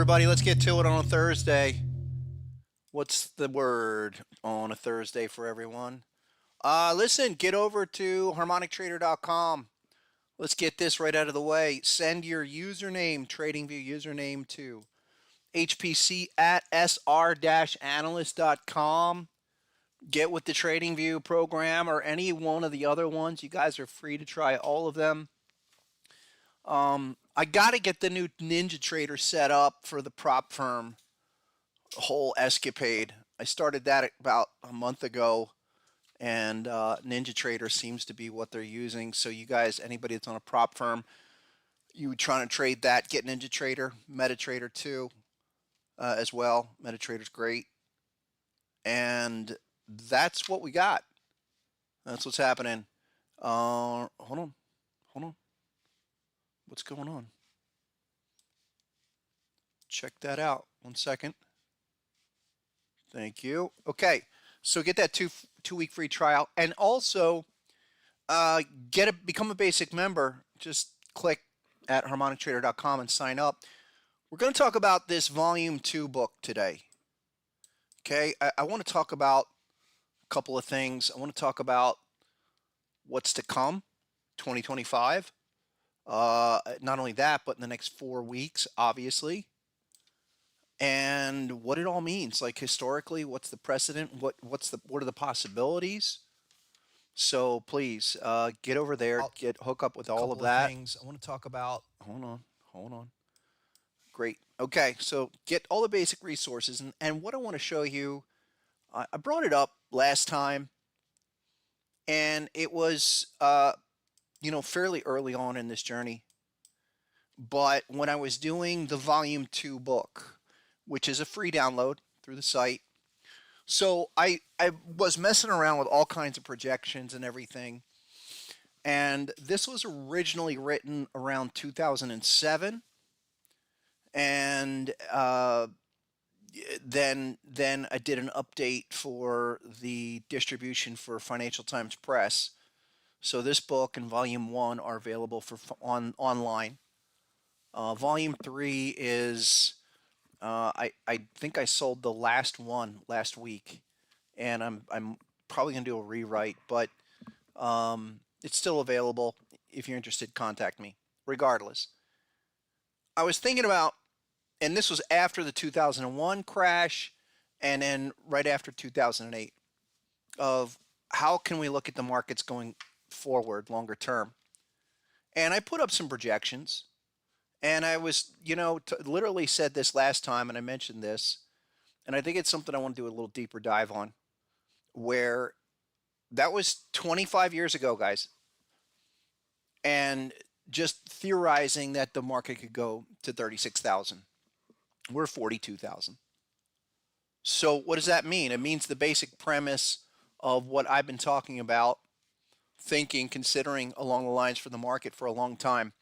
everybody. Let's get to it on a Thursday. What's the word on a Thursday for everyone? Listen, get over to harmonictrader.com. Let's get this right out of the way. Send your username, TradingView username, to hpc at sr-analyst.com. Get with the TradingView program or any one of the other ones. You guys are free to try all of them. I got to get the new Ninja Trader set up for the prop firm whole escapade. I started that about a month ago, and Ninja Trader seems to be what they're using. So you guys, anybody that's on a prop firm, you trying to trade that, get Ninja Trader, MetaTrader too, as well. MetaTrader's great, and that's what we got. That's what's happening. Hold on. What's going on? Check that out. 1 second. Thank you. Okay, so get that two-week free trial, and also become a basic member. Just click at harmonictrader.com and sign up. We're going to talk about this Volume 2 book today. Okay, I want to talk about a couple of things. I want to talk about what's to come, 2025. Not only that, but in the next 4 weeks, obviously. And what it all means, like historically, what's the precedent? What are the possibilities? So please get over there, hook up with all of that. Things I want to talk about. Hold on. Great. Okay, so get all the basic resources, and what I want to show you, I brought it up last time, and it was fairly early on in this journey. But when I was doing the Volume 2 book, which is a free download through the site. So I was messing around with all kinds of projections and everything. And this was originally written around 2007. And then I did an update for the distribution for Financial Times Press. So this book and Volume 1 are available for online. Volume 3 is... I think I sold the last one last week, and I'm probably gonna do a rewrite, but it's still available. If you're interested, contact me. Regardless, I was thinking about, and this was after the 2001 crash, and then right after 2008, of how can we look at the markets going forward, longer term, and I put up some projections. And I was, literally said this last time, and I mentioned this, and I think it's something I want to do a little deeper dive on, where that was 25 years ago, guys, and just theorizing that the market could go to 36,000. We're 42,000. So what does that mean? It means the basic premise of what I've been talking about, thinking, considering along the lines for the market for a long time,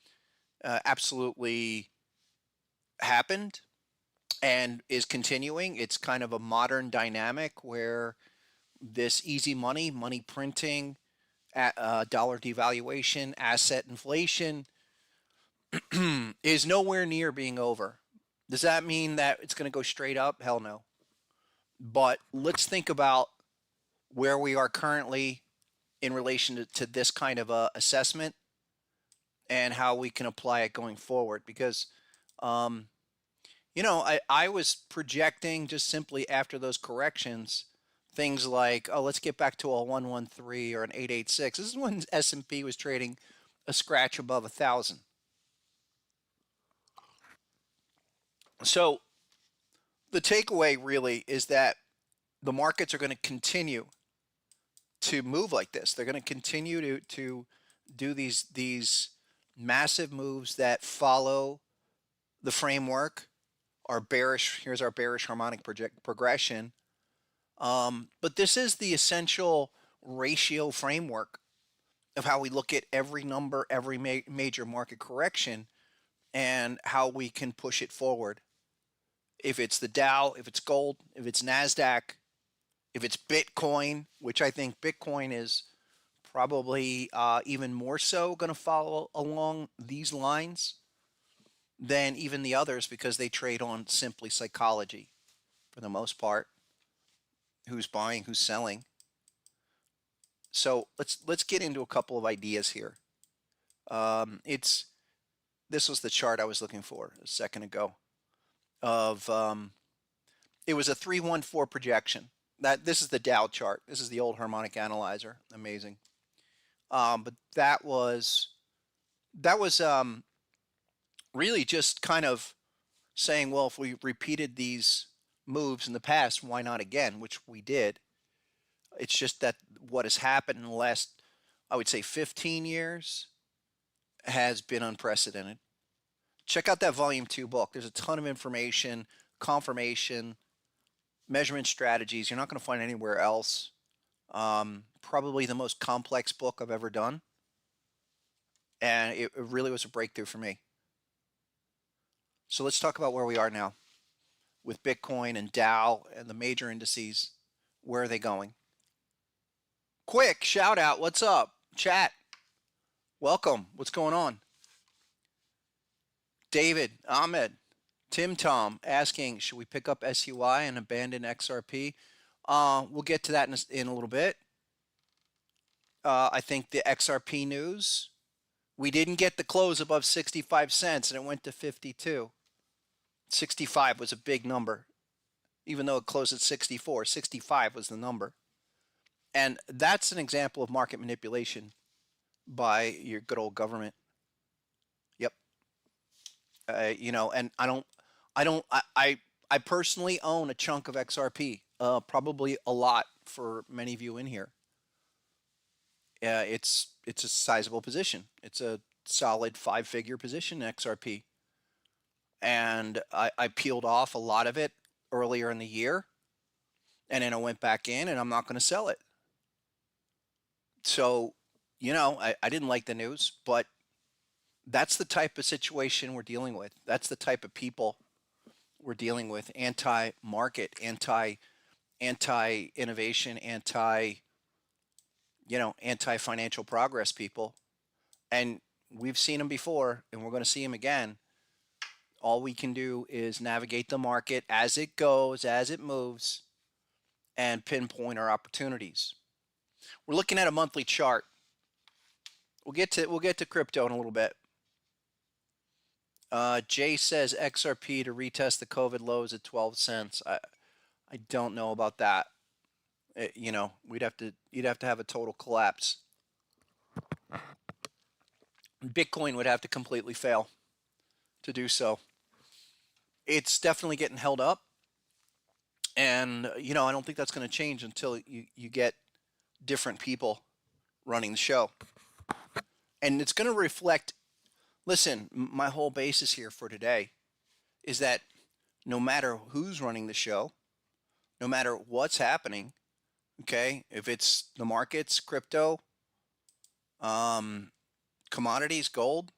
absolutely happened and is continuing. It's kind of a modern dynamic where this easy money printing, dollar devaluation, asset inflation is nowhere near being over. Does that mean that it's going to go straight up? Hell no. But let's think about where we are currently in relation to this kind of assessment, and how we can apply it going forward. Because, I was projecting just simply after those corrections, things like, oh, let's get back to a 113 or an 886. This is when S&P was trading a scratch above 1,000. So the takeaway really is that the markets are going to continue to move like this. They're going to continue to do these massive moves that follow the framework. Here's our bearish harmonic progression. But this is the essential ratio framework of how we look at every number, every major market correction, and how we can push it forward. If it's the Dow, if it's gold, if it's NASDAQ, if it's Bitcoin, which I think Bitcoin is probably even more so going to follow along these lines. than even the others because they trade on simply psychology for the most part. Who's buying, who's selling. So let's get into a couple of ideas here. It's This was the chart I was looking for a second ago. Of It was a 314 projection. This is the Dow chart. This is the old harmonic analyzer. Amazing. But that was really just kind of saying, well, if we repeated these moves in the past, why not again? Which we did. It's just that what has happened in the last, I would say, 15 years has been unprecedented. Check out that volume 2 book. There's a ton of information, confirmation, measurement strategies you're not going to find anywhere else. Probably the most complex book I've ever done. And it really was a breakthrough for me. So let's talk about where we are now with Bitcoin and Dow and the major indices. Where are they going? Quick shout out. What's up? Chat. Welcome. What's going on? David, Ahmed, Tim Tom asking, should we pick up SUI and abandon XRP? We'll get to that in a little bit. I think the XRP news, we didn't get the close above 65 cents and it went to 52. 65 was a big number, even though it closed at 64. 65 was the number. And that's an example of market manipulation by your good old government. Yep. And I personally own a chunk of XRP, probably a lot for many of you in here. It's a sizable position. It's a solid 5-figure position in XRP. And I peeled off a lot of it earlier in the year, and then I went back in, and I'm not going to sell it. So, I didn't like the news, but that's the type of situation we're dealing with. That's the type of people we're dealing with. Anti-market, anti-innovation, anti-financial progress people. And we've seen them before, and we're going to see them again. All we can do is navigate the market as it goes, as it moves, and pinpoint our opportunities. We're looking at a monthly chart. We'll get to crypto in a little bit. Jay says XRP to retest the COVID lows at 12 cents. I don't know about that. You'd have to have a total collapse. Bitcoin would have to completely fail to do so. It's definitely getting held up, and I don't think that's going to change until you get different people running the show. And it's going to reflect, listen, my whole basis here for today is that no matter who's running the show, no matter what's happening, okay, if it's the markets, crypto, commodities, gold,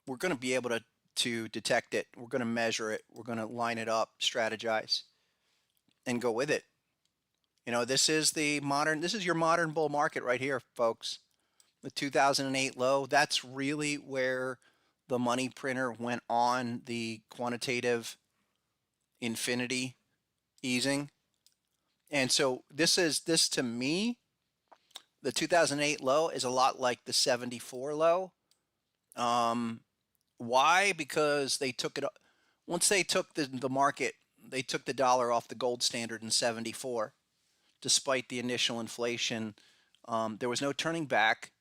we're going to be able to detect it. We're going to measure it. We're going to line it up, strategize, and go with it. This is your modern bull market right here, folks. The 2008 low, that's really where the money printer went on the quantitative infinity easing. And so this to me, the 2008 low is a lot like the 74 low. Why? Because they took it, once they took the market, they took the dollar off the gold standard in 74. Despite the initial inflation, there was no turning back.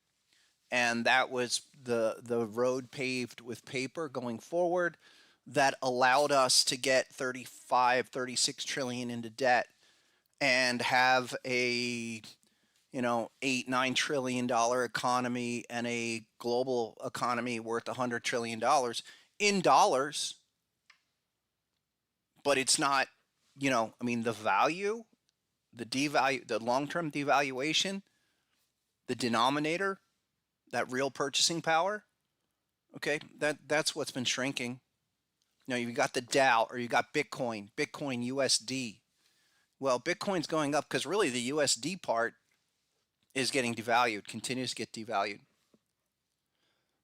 And that was the road paved with paper going forward that allowed us to get 36 trillion into debt and have a $8-9 trillion economy and a global economy worth $100 trillion in dollars. But it's not, the value, the long-term devaluation, the denominator, that real purchasing power, okay, that's what's been shrinking. You've got the Dow, or you got Bitcoin USD. Well, Bitcoin's going up because really the USD part is getting devalued, continues to get devalued.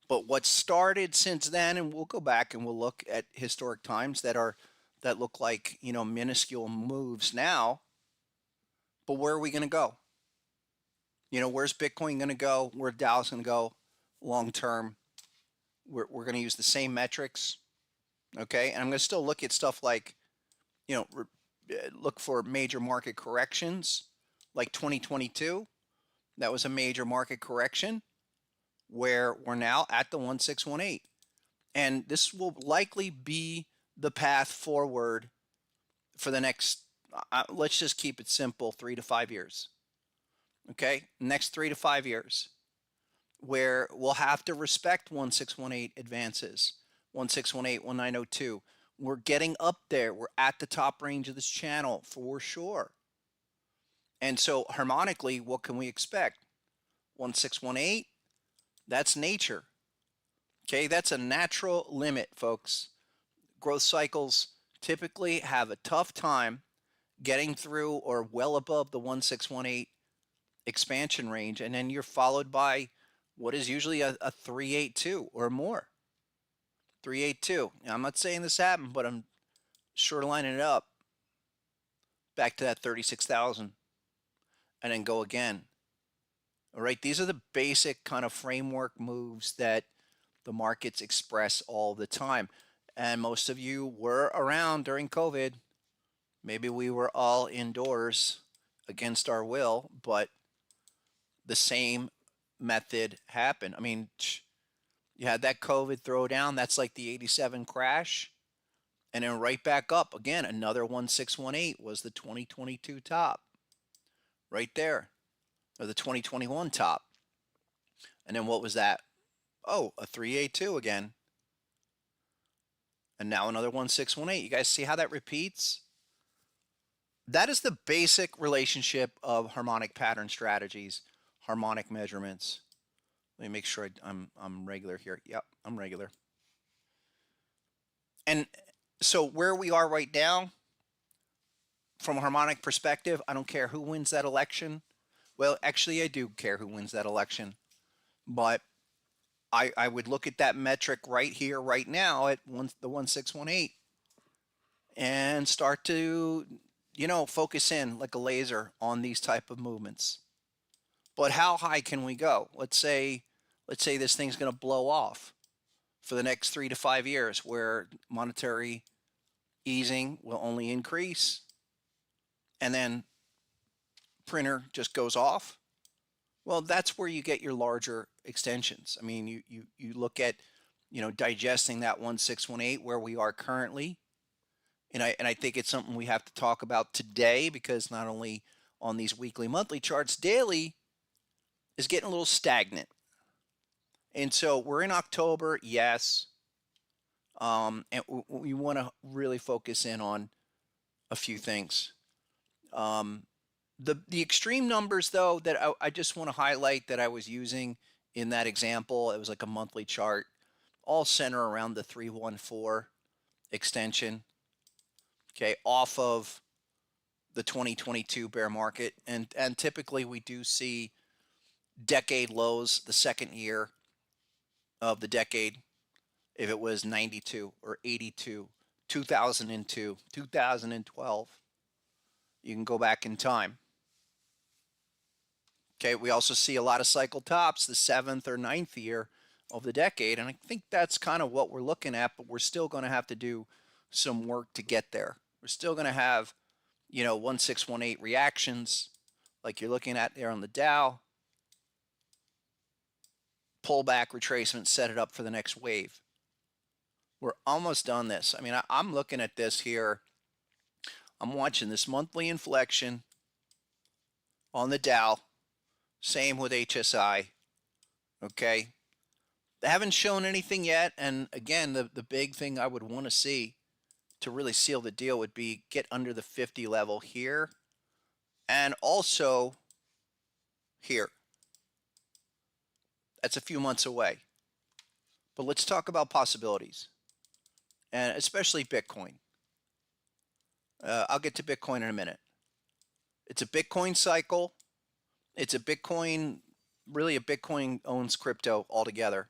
But what started since then, and we'll go back and we'll look at historic times that look like, minuscule moves now. But where are we going to go? Where's Bitcoin going to go? Where Dow's going to go long term? We're going to use the same metrics, okay? And I'm going to still look at stuff like, look for major market corrections, like 2022. That was a major market correction where we're now at the 1618. And this will likely be the path forward for the next, let's just keep it simple, 3 to 5 years. Okay, next 3 to 5 years, where we'll have to respect 1618 advances, 1618, 1902. We're getting up there. We're at the top range of this channel for sure. And so harmonically, what can we expect? 1618, that's nature. Okay, that's a natural limit, folks. Growth cycles typically have a tough time getting through or well above the 1618 expansion range, and then you're followed by what is usually a 382 or more. 382. Now, I'm not saying this happened, but I'm sure lining it up back to that 36,000 and then go again. All right, these are the basic kind of framework moves that the markets express all the time. And most of you were around during COVID. Maybe we were all indoors against our will, but the same method happened. I mean, you had that COVID throwdown. That's like the 87 crash. And then right back up again. Another 1618 was the 2022 top. Right there. Or the 2021 top. And then what was that? Oh, a 382 again. And now another 1618. You guys see how that repeats? That is the basic relationship of harmonic pattern strategies, harmonic measurements. Let me make sure I'm regular here. Yep, I'm regular. And so where we are right now, from a harmonic perspective, I don't care who wins that election. Well, actually, I do care who wins that election. But I would look at that metric right here, right now at the 1618 and start to, focus in like a laser on these type of movements. But how high can we go? Let's say this thing's going to blow off for the next 3 to 5 years, where monetary easing will only increase, and then printer just goes off. Well, that's where you get your larger extensions. I mean, you look at, digesting that 1618 where we are currently. And I think it's something we have to talk about today, because not only on these weekly, monthly charts, daily is getting a little stagnant. And so we're in October, yes. And we want to really focus in on a few things. The extreme numbers, though, that I just want to highlight that I was using in that example, it was like a monthly chart, all center around the 314 extension, okay, off of the 2022 bear market. And typically we do see decade lows the second year of the decade. If it was 92 or 82, 2002, 2012, you can go back in time. Okay, we also see a lot of cycle tops the 7th or 9th year of the decade, and I think that's kind of what we're looking at, but we're still going to have to do some work to get there. We're still going to have, 1618 reactions like you're looking at there on the Dow. Pullback, retracement, set it up for the next wave. We're almost done this. I mean, I'm looking at this here. I'm watching this monthly inflection on the Dow. Same with HSI. Okay. They haven't shown anything yet. And again, the big thing I would want to see to really seal the deal would be get under the 50 level here. And also here. That's a few months away. But let's talk about possibilities. And especially Bitcoin. I'll get to Bitcoin in a minute. It's a Bitcoin cycle. It's a Bitcoin, really a Bitcoin owns crypto altogether.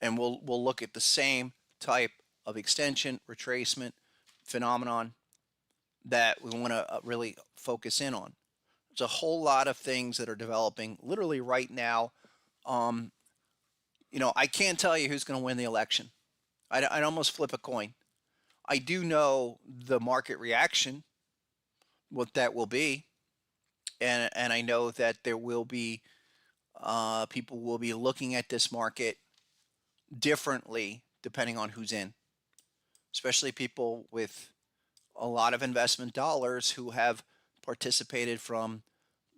and we'll look at the same type of extension retracement phenomenon that we want to really focus in on. There's a whole lot of things that are developing literally right now. Um, I can't tell you who's going to win the election. I'd almost flip a coin. I do know the market reaction, what that will be, and I know that there will be people will be looking at this market differently depending on who's in, especially people with a lot of investment dollars who have participated from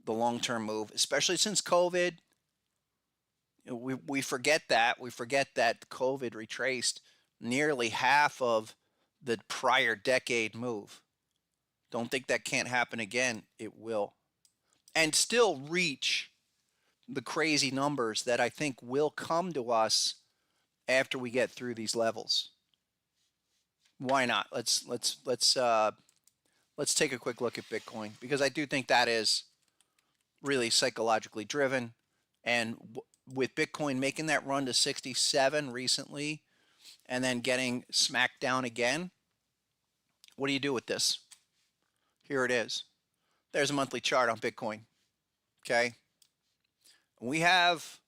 the long-term move, especially since COVID. We forget that. We forget that COVID retraced nearly half of the prior decade move. Don't think that can't happen again. It will. And still reach the crazy numbers that I think will come to us after we get through these levels. Why not? Let's take a quick look at Bitcoin, because I do think that is really psychologically driven. And with Bitcoin making that run to 67 recently and then getting smacked down again, what do you do with this? Here it is. There's a monthly chart on Bitcoin. Okay. We have,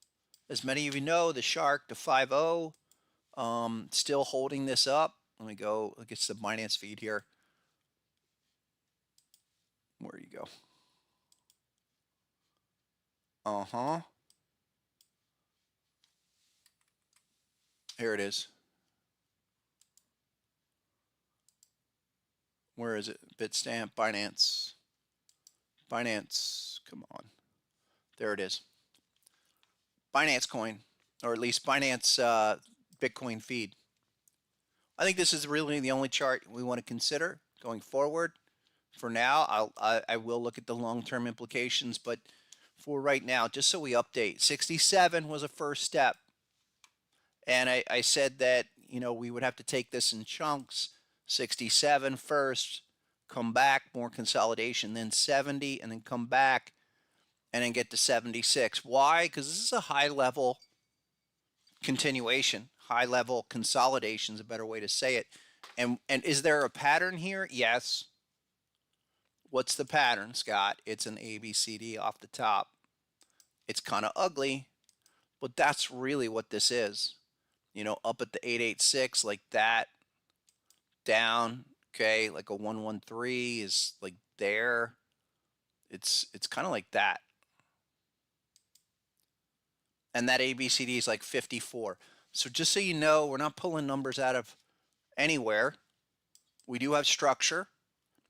as many of you know, the shark, the 5-0, still holding this up. Let me go look at the Binance feed here. Where you go? Here it is. Where is it? Bitstamp, Binance. Binance, come on. There it is. Binance coin, or at least Binance Bitcoin feed. I think this is really the only chart we want to consider going forward. For now, I will look at the long-term implications, but for right now, just so we update, 67 was a first step. And I said that, we would have to take this in chunks. 67 first, come back, more consolidation, then 70, and then come back, and then get to 76. Why? Because this is a high-level continuation. High-level consolidation is a better way to say it. And is there a pattern here? Yes. What's the pattern, Scott? It's an ABCD off the top. It's kind of ugly, but that's really what this is. Up at the 886 like that, down, okay, like a 113 is like there. It's kind of like that. And that ABCD is like 54. So just so you know, we're not pulling numbers out of anywhere. We do have structure.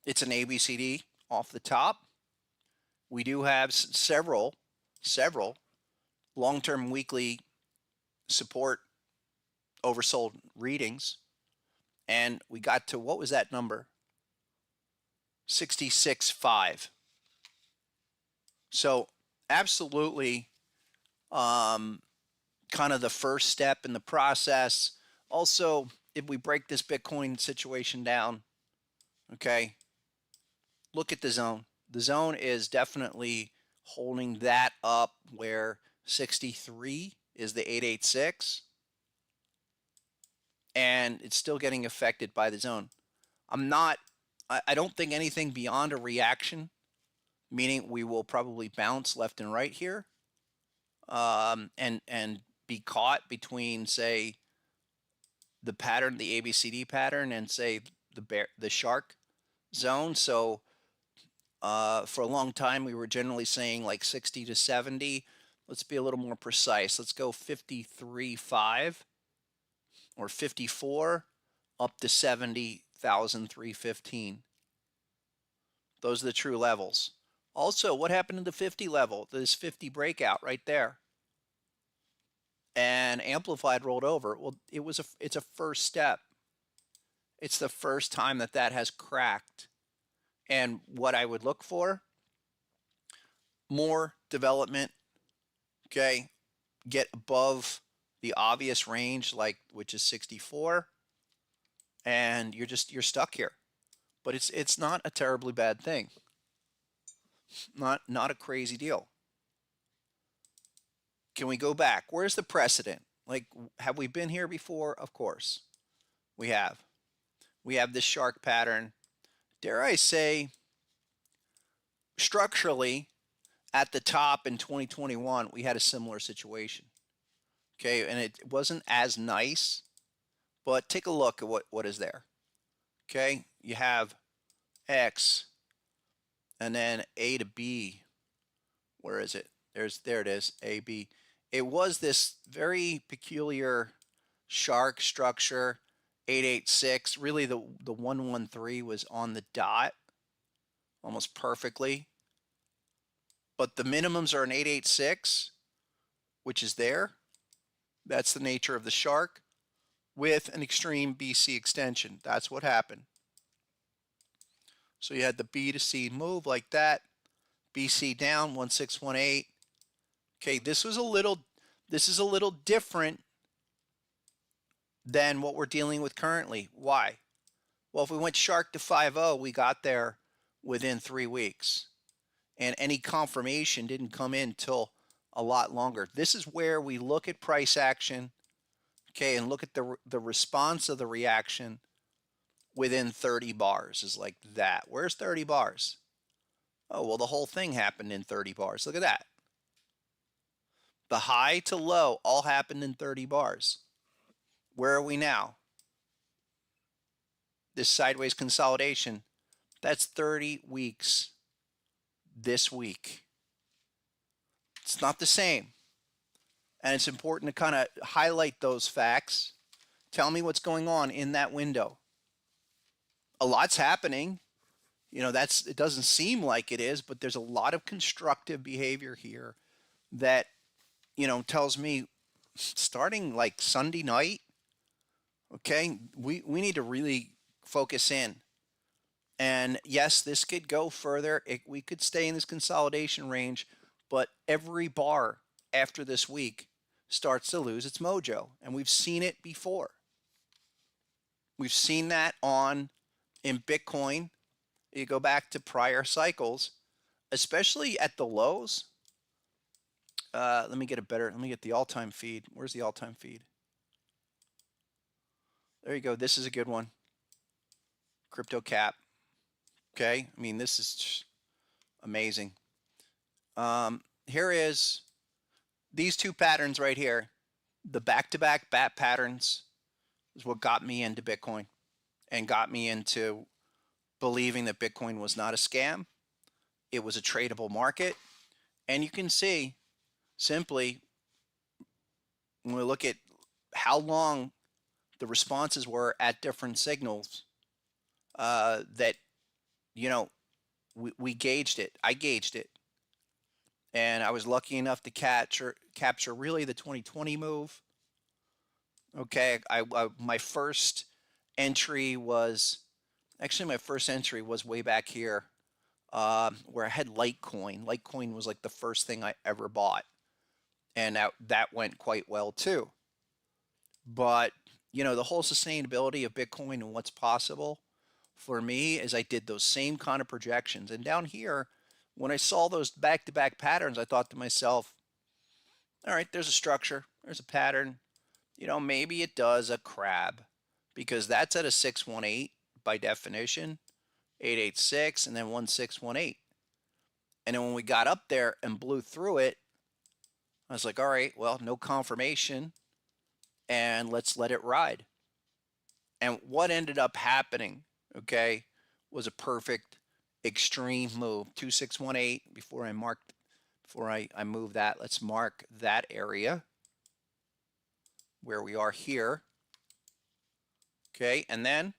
It's an ABCD off the top. We do have several long-term weekly support oversold readings. And we got to, what was that number? 66.5. So absolutely kind of the first step in the process. Also, if we break this Bitcoin situation down, okay, look at the zone. The zone is definitely holding that up where 63 is the 886. And it's still getting affected by the zone. I don't think anything beyond a reaction, meaning we will probably bounce left and right here, and be caught between, say, the pattern, the ABCD pattern, and say the shark zone. So for a long time, we were generally saying like 60 to 70. Let's be a little more precise. Let's go 53.5 or 54 up to 70,315. Those are the true levels. Also, what happened to the 50 level? This 50 breakout right there. And amplified rolled over. Well, it's a first step. It's the first time that has cracked. And what I would look for, more development, okay, get above the obvious range, which is 64, and you're stuck here. But it's not a terribly bad thing. Not a crazy deal. Can we go back? Where's the precedent? Like, have we been here before? Of course, we have. We have this shark pattern. Dare I say, structurally, at the top in 2021, we had a similar situation. Okay, and it wasn't as nice, but take a look at what is there. Okay, you have X and then A to B. Where is it? There it is, A, B. It was this very peculiar shark structure, 886. Really, the 113 was on the dot almost perfectly. But the minimums are an 886, which is there. That's the nature of the shark with an extreme BC extension. That's what happened. So you had the B to C move like that. BC down 1618. Okay, this is a little different than what we're dealing with currently. Why? Well, if we went shark to 5-0, we got there within 3 weeks. And any confirmation didn't come in till a lot longer. This is where we look at price action, okay, and look at the response of the reaction within 30 bars is like that. Where's 30 bars? Oh, well, the whole thing happened in 30 bars. Look at that. The high to low all happened in 30 bars. Where are we now? This sideways consolidation, that's 30 weeks this week. It's not the same. And it's important to kind of highlight those facts. Tell me what's going on in that window. A lot's happening. You know, it doesn't seem like it is, but there's a lot of constructive behavior here that, you know, tells me starting like Sunday night, okay, we need to really focus in. And yes, this could go further. We could stay in this consolidation range, but every bar after this week starts to lose its mojo. And we've seen it before. We've seen that in Bitcoin. You go back to prior cycles, especially at the lows. Let me get the all-time feed. Where's the all-time feed? There you go. This is a good one. Crypto cap. Okay. I mean, this is amazing. Here is these two patterns right here. The back-to-back bat patterns is what got me into Bitcoin and got me into believing that Bitcoin was not a scam. It was a tradable market. And you can see simply when we look at how long the responses were at different signals, that, you know, we gauged it. I gauged it. And I was lucky enough to capture really the 2020 move. Okay, my first entry was way back here, where I had Litecoin. Litecoin was like the first thing I ever bought, and that went quite well too. But you know, the whole sustainability of Bitcoin and what's possible for me is I did those same kind of projections. And down here, when I saw those back-to-back patterns, I thought to myself, all right, there's a structure, there's a pattern. You know, maybe it does a crab, because that's at a 618 by definition, 886, and then 1618. And then when we got up there and blew through it, I was like, all right, well, no confirmation, and let's let it ride. And what ended up happening, okay, was a perfect extreme move. 2618. Before I move that, let's mark that area where we are here. Okay, and then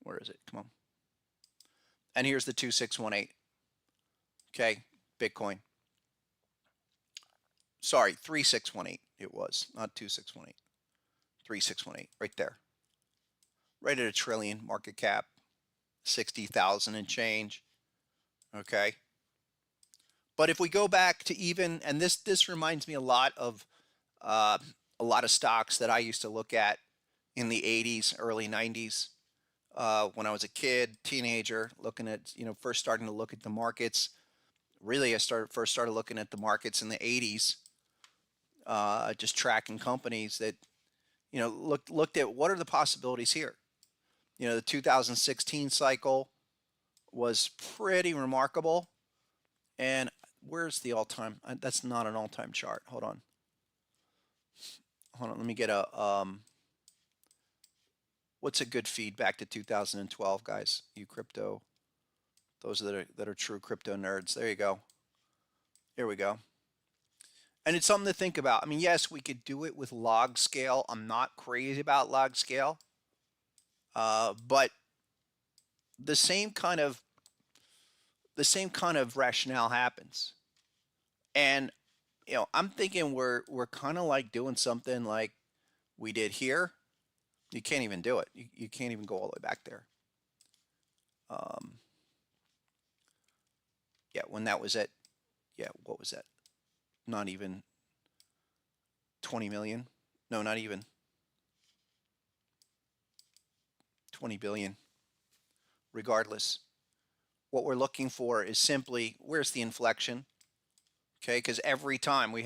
where is it? Come on. And here's the 2618. Okay, Bitcoin. Sorry, 3618 it was, not 2618. 3618, right there. Right at $1 trillion market cap, 60,000 and change. Okay. But if we go back to even, and this reminds me a lot of stocks that I used to look at in the 80s, early 90s, when I was a kid, teenager, looking at, you know, first starting to look at the markets. Really, I first started looking at the markets in the 80s. just tracking companies that, looked at what are the possibilities here. The 2016 cycle was pretty remarkable. And where's the all-time? That's not an all-time chart. Hold on. Let me get what's a good feed back to 2012, guys? You crypto, those that are true crypto nerds. There you go. Here we go. And it's something to think about. I mean, yes, we could do it with log scale. I'm not crazy about log scale, but the same kind of rationale happens. And I'm thinking we're kind of like doing something like we did here. You can't even do it. You can't even go all the way back there. Yeah, when that was at, yeah, what was that? Not even 20 million. No, not even 20 billion. Regardless, what we're looking for is simply where's the inflection? Okay, because every time we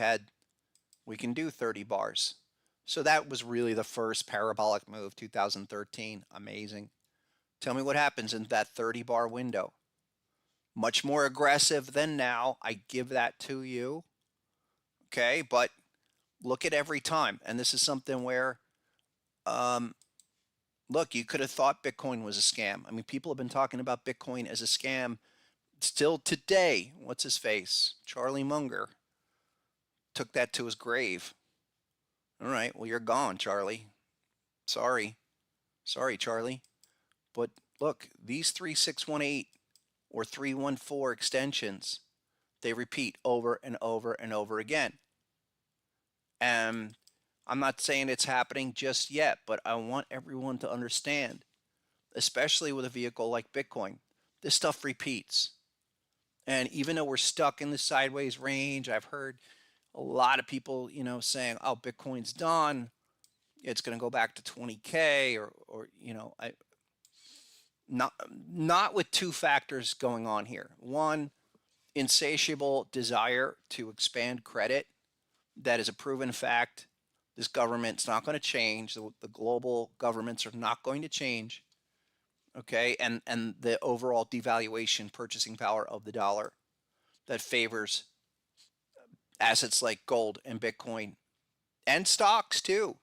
can do 30 bars. So that was really the first parabolic move, 2013. Amazing. Tell me what happens in that 30 bar window. Much more aggressive than now. I give that to you. Okay, but look at every time. And this is something where, look, you could have thought Bitcoin was a scam. I mean, people have been talking about Bitcoin as a scam still today. What's his face? Charlie Munger took that to his grave. All right, well, you're gone, Charlie. Sorry, Charlie. But look, these 3618 or 314 extensions, they repeat over and over and over again. And I'm not saying it's happening just yet, but I want everyone to understand, especially with a vehicle like Bitcoin, this stuff repeats. And even though we're stuck in the sideways range, I've heard a lot of people, saying, "Oh, Bitcoin's done. It's going to go back to 20K," or not with two factors going on here. One, insatiable desire to expand credit. That is a proven fact. This government's not going to change. The global governments are not going to change. Okay, and the overall devaluation, purchasing power of the dollar, that favors assets like gold and Bitcoin and stocks too.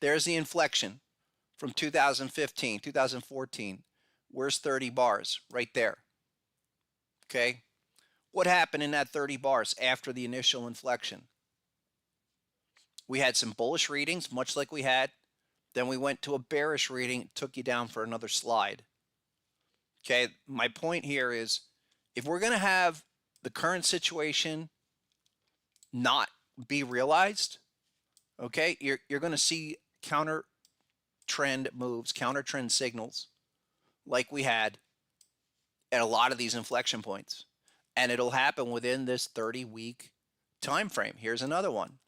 There's the inflection from 2015, 2014. Where's 30 bars? Right there. Okay. What happened in that 30 bars after the initial inflection? We had some bullish readings, much like we had. Then we went to a bearish reading, took you down for another slide. Okay. My point here is if we're going to have the current situation not be realized, okay, you're going to see counter trend moves, counter trend signals like we had at a lot of these inflection points. And it'll happen within this 30-week time frame. Here's another one.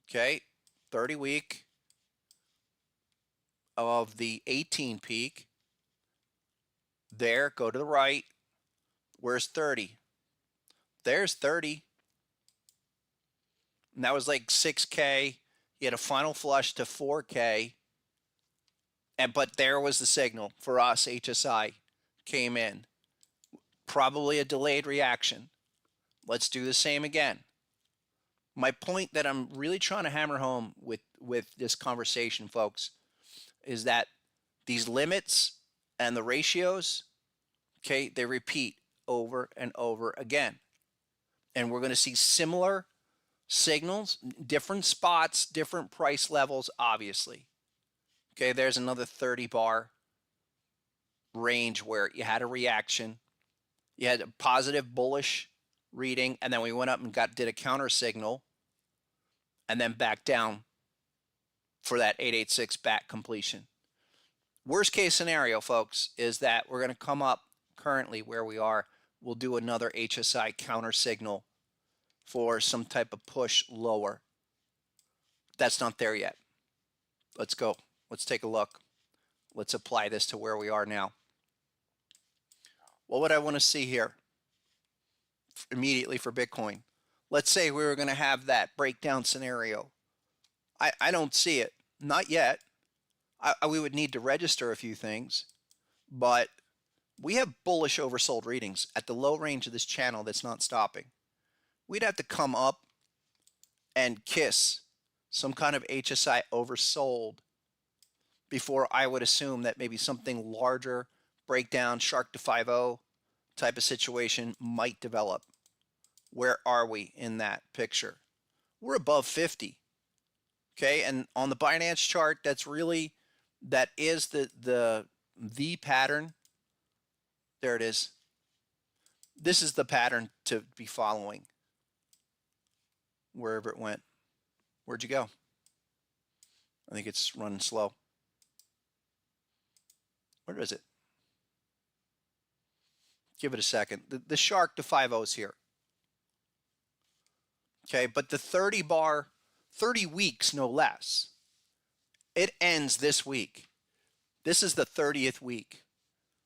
Okay, 30-week of the 18 peak. There, go to the right. Where's 30? There's 30. And that was like 6K. You had a final flush to 4K. But there was the signal for us. HSI came in. Probably a delayed reaction. Let's do the same again. My point that I'm really trying to hammer home with this conversation, folks, is that these limits and the ratios, okay, they repeat over and over again. And we're going to see similar signals, different spots, different price levels, obviously. Okay, there's another 30 bar range where you had a reaction. You had a positive bullish reading, and then we went up and did a counter signal and then back down for that 886 back completion. Worst case scenario, folks, is that we're going to come up currently where we are. We'll do another HSI counter signal for some type of push lower. That's not there yet. Let's go. Let's take a look. Let's apply this to where we are now. What would I want to see here immediately for Bitcoin? Let's say we were going to have that breakdown scenario. I don't see it. Not yet. We would need to register a few things, but we have bullish oversold readings at the low range of this channel that's not stopping. We'd have to come up and kiss some kind of HSI oversold before I would assume that maybe something larger, breakdown, shark to 5-0 type of situation might develop. Where are we in that picture? We're above 50. Okay, and on the Binance chart, that is the pattern. There it is. This is the pattern to be following. Wherever it went. Where'd you go? I think it's running slow. Where is it? Give it a second. The shark to 5-0 is here. Okay, but the 30 bar, 30 weeks no less, it ends this week. This is the 30th week.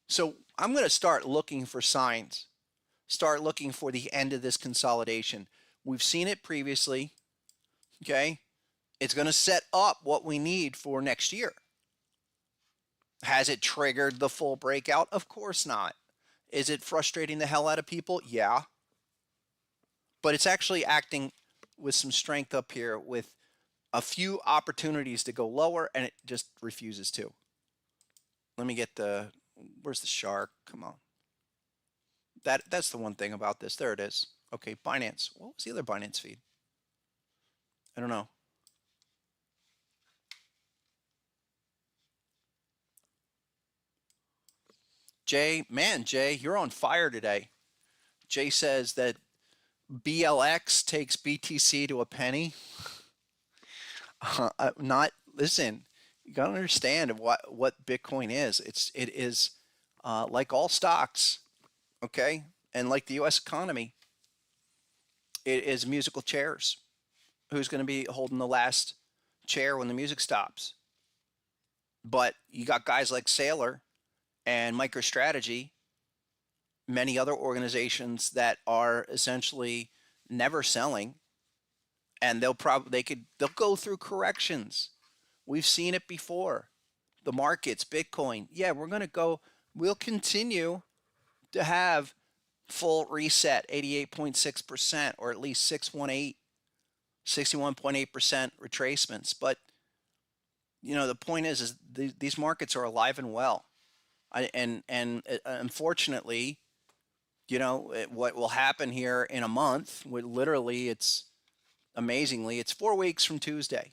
So I'm going to start looking for signs, start looking for the end of this consolidation. We've seen it previously, okay? It's going to set up what we need for next year. Has it triggered the full breakout? Of course not. Is it frustrating the hell out of people? Yeah. But it's actually acting with some strength up here with a few opportunities to go lower, and it just refuses to. Let me get where's the shark? Come on. That's the one thing about this. There it is. Okay, Binance. What was the other Binance feed? I don't know. Jay, you're on fire today. Jay says that BLX takes BTC to a penny. Listen, you got to understand what Bitcoin is. It is like all stocks, okay? And like the US economy, it is musical chairs. Who's going to be holding the last chair when the music stops? But you got guys like Sailor and MicroStrategy, many other organizations that are essentially never selling, and they'll go through corrections. We've seen it before. The markets, Bitcoin, yeah, we'll continue to have full reset, 88.6%, or at least 61.8% retracements. But the point is these markets are alive and well. Unfortunately, what will happen here in a month, it's amazingly, it's 4 weeks from Tuesday.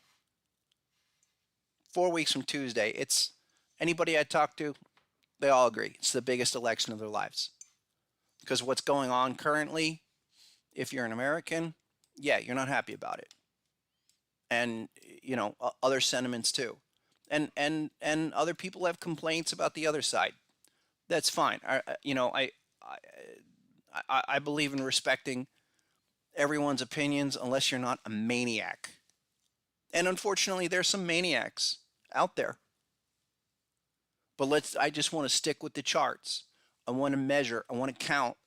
4 weeks from Tuesday. It's anybody I talk to, they all agree it's the biggest election of their lives. Because what's going on currently, if you're an American, yeah, you're not happy about it. And, other sentiments too. And other people have complaints about the other side. That's fine. I believe in respecting everyone's opinions unless you're not a maniac. And unfortunately, there's some maniacs out there. But I just want to stick with the charts. I want to measure. I want to count.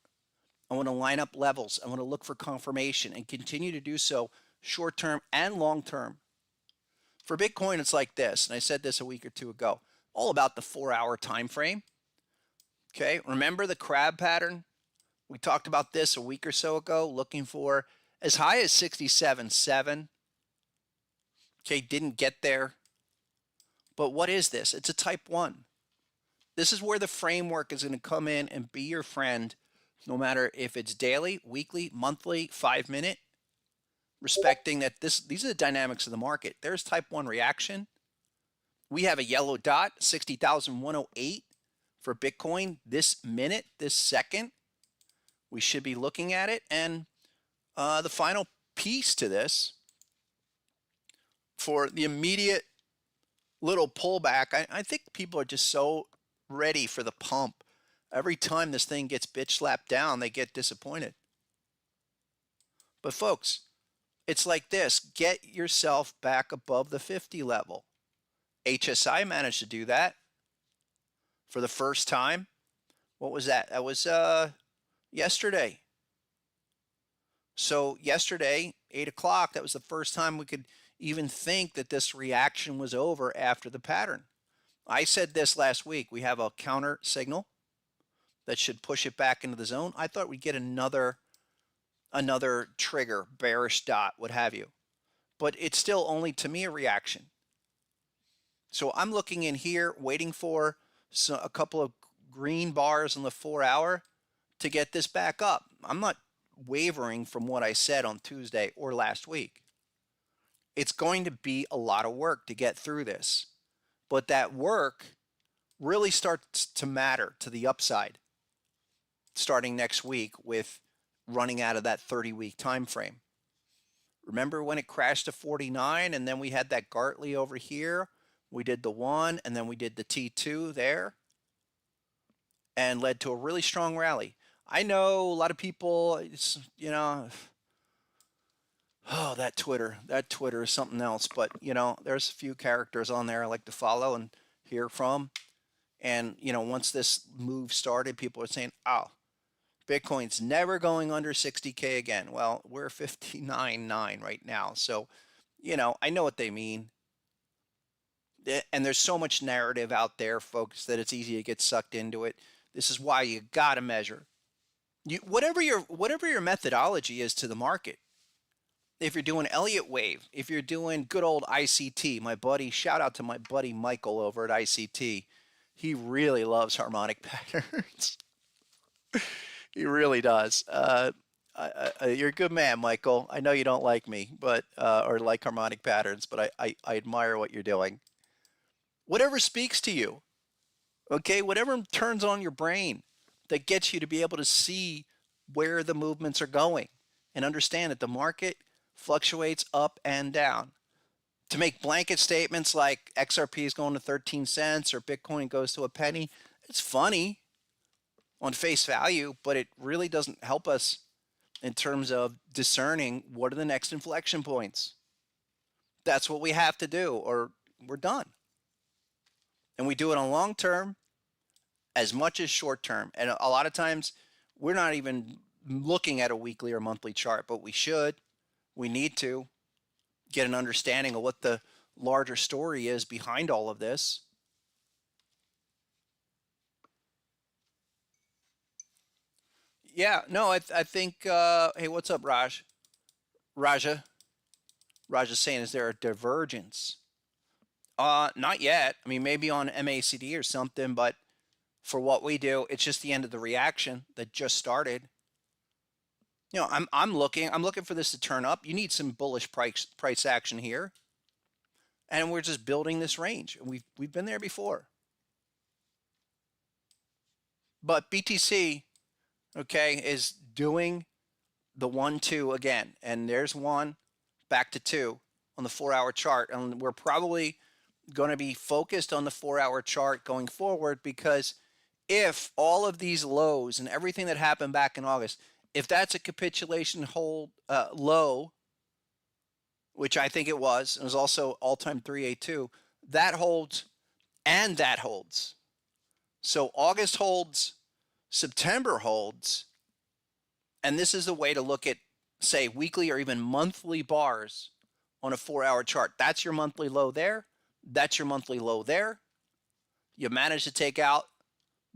I want to line up levels. I want to look for confirmation and continue to do so short term and long term. For Bitcoin, it's like this, and I said this a week or two ago, all about the 4-hour time frame. Okay, remember the crab pattern? We talked about this a week or so ago, looking for as high as 67.7. Okay, didn't get there. But what is this? It's a type 1. This is where the framework is going to come in and be your friend, no matter if it's daily, weekly, monthly, 5-minute, respecting that these are the dynamics of the market. There's type 1 reaction. We have a yellow dot, 60,108 for Bitcoin this minute, this second. We should be looking at it. And the final piece to this, for the immediate little pullback, I think people are just so ready for the pump. Every time this thing gets bitch slapped down, they get disappointed. But folks, it's like this. Get yourself back above the 50 level. HSI managed to do that for the first time. What was that? That was yesterday. So yesterday, 8 o'clock, that was the first time we could even think that this reaction was over after the pattern. I said this last week. We have a counter signal that should push it back into the zone. I thought we'd get another trigger, bearish dot, what have you. But it's still only, to me, a reaction. So I'm looking in here, waiting for a couple of green bars on the 4 hour to get this back up. I'm not wavering from what I said on Tuesday or last week. It's going to be a lot of work to get through this, but that work really starts to matter to the upside starting next week with running out of that 30-week time frame. Remember when it crashed to 49 and then we had that Gartley over here? We did the 1 and then we did the T2 there and led to a really strong rally. I know a lot of people, oh, that Twitter is something else. But, there's a few characters on there I like to follow and hear from. And, once this move started, people are saying, oh, Bitcoin's never going under 60K again. Well, we're 59.9 right now. So, I know what they mean. And there's so much narrative out there, folks, that it's easy to get sucked into it. This is why you got to measure. Whatever your methodology is to the market. If you're doing Elliott Wave, if you're doing good old ICT, shout out to my buddy Michael over at ICT. He really loves harmonic patterns. He really does. You're a good man, Michael. I know you don't like me, but or like harmonic patterns, but I admire what you're doing. Whatever speaks to you, okay? Whatever turns on your brain that gets you to be able to see where the movements are going and understand that the market fluctuates up and down. To make blanket statements like XRP is going to 13 cents or Bitcoin goes to a penny, it's funny on face value, but it really doesn't help us in terms of discerning what are the next inflection points. That's what we have to do or we're done. And we do it on long term as much as short term. And a lot of times we're not even looking at a weekly or monthly chart, but we should. We need to get an understanding of what the larger story is behind all of this. Yeah, no, I think, hey, what's up, Raj? Raja? Raja's saying, is there a divergence? Not yet. I mean, maybe on MACD or something, but for what we do, it's just the end of the reaction that just started. I'm looking for this to turn up. You need some bullish price action here. And we're just building this range. We've been there before. But BTC, okay, is doing the 1-2 again. And there's 1 back to 2 on the 4-hour chart. And we're probably going to be focused on the 4-hour chart going forward, because if all of these lows and everything that happened back in August, if that's a capitulation hold low, which I think it was also all-time 382, that holds and that holds. So August holds, September holds, and this is the way to look at, say, weekly or even monthly bars on a 4-hour chart. That's your monthly low there. That's your monthly low there. You managed to take out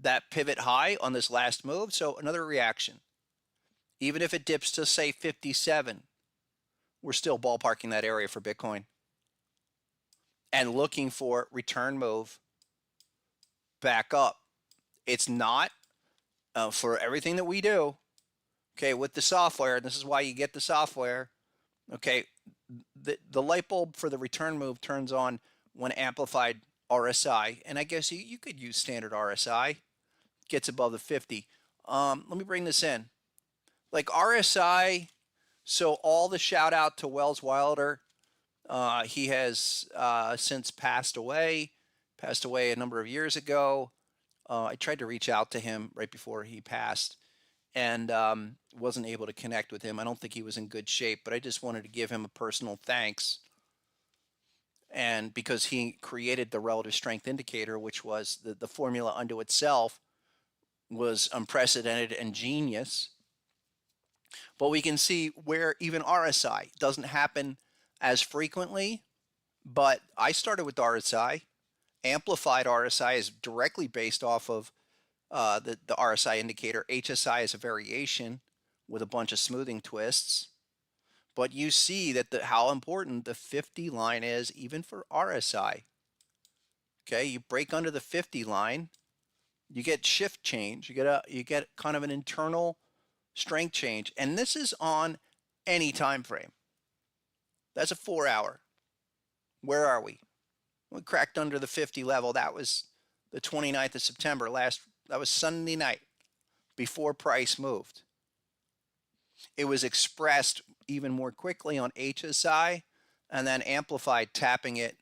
that pivot high on this last move, so another reaction. Even if it dips to, say, 57, we're still ballparking that area for Bitcoin and looking for return move back up. It's not for everything that we do, okay, with the software, and this is why you get the software, okay, the light bulb for the return move turns on when amplified RSI, and I guess you could use standard RSI, gets above the 50. Let me bring this in. Like RSI, so all the shout out to Wells Wilder. He has since passed away a number of years ago. I tried to reach out to him right before he passed and wasn't able to connect with him. I don't think he was in good shape, but I just wanted to give him a personal thanks. And because he created the relative strength indicator, which was the formula unto itself was unprecedented and genius. But we can see where even RSI doesn't happen as frequently. But I started with RSI. Amplified RSI is directly based off of the RSI indicator. HSI is a variation with a bunch of smoothing twists. But you see that how important the 50 line is even for RSI. Okay, you break under the 50 line, you get shift change. You get kind of an internal strength change, and this is on any time frame. That's a 4-hour. Where are we? We cracked under the 50 level. That was the 29th of September that was Sunday night before price moved. It was expressed even more quickly on HSI and then amplified, tapping it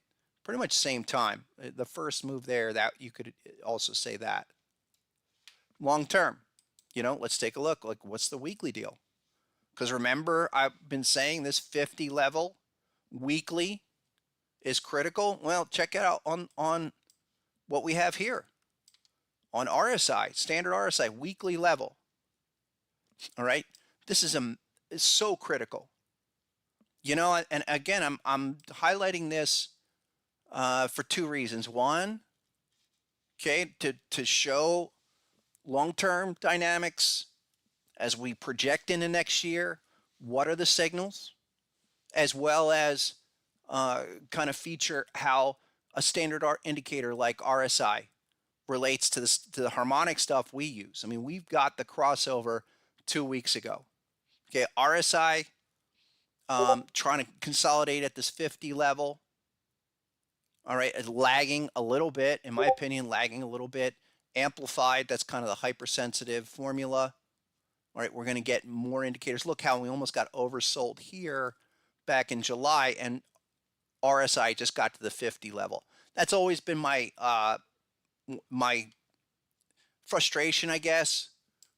pretty much same time. The first move there, that you could also say that. Long term, let's take a look. Like, what's the weekly deal? Because remember, I've been saying this 50 level weekly is critical. Well, check it out on what we have here on RSI, standard RSI weekly level. All right, this is so critical. And again, I'm highlighting this for two reasons. One, okay, to show long-term dynamics as we project into next year. What are the signals, as well as kind of feature how a standard indicator like RSI relates to the harmonic stuff we use. I mean, we've got the crossover 2 weeks ago. Okay, RSI trying to consolidate at this 50 level. All right, lagging a little bit, in my opinion, lagging a little bit. Amplified, that's kind of the hypersensitive formula. All right, we're going to get more indicators. Look how we almost got oversold here back in July, and RSI just got to the 50 level. That's always been my frustration, I guess,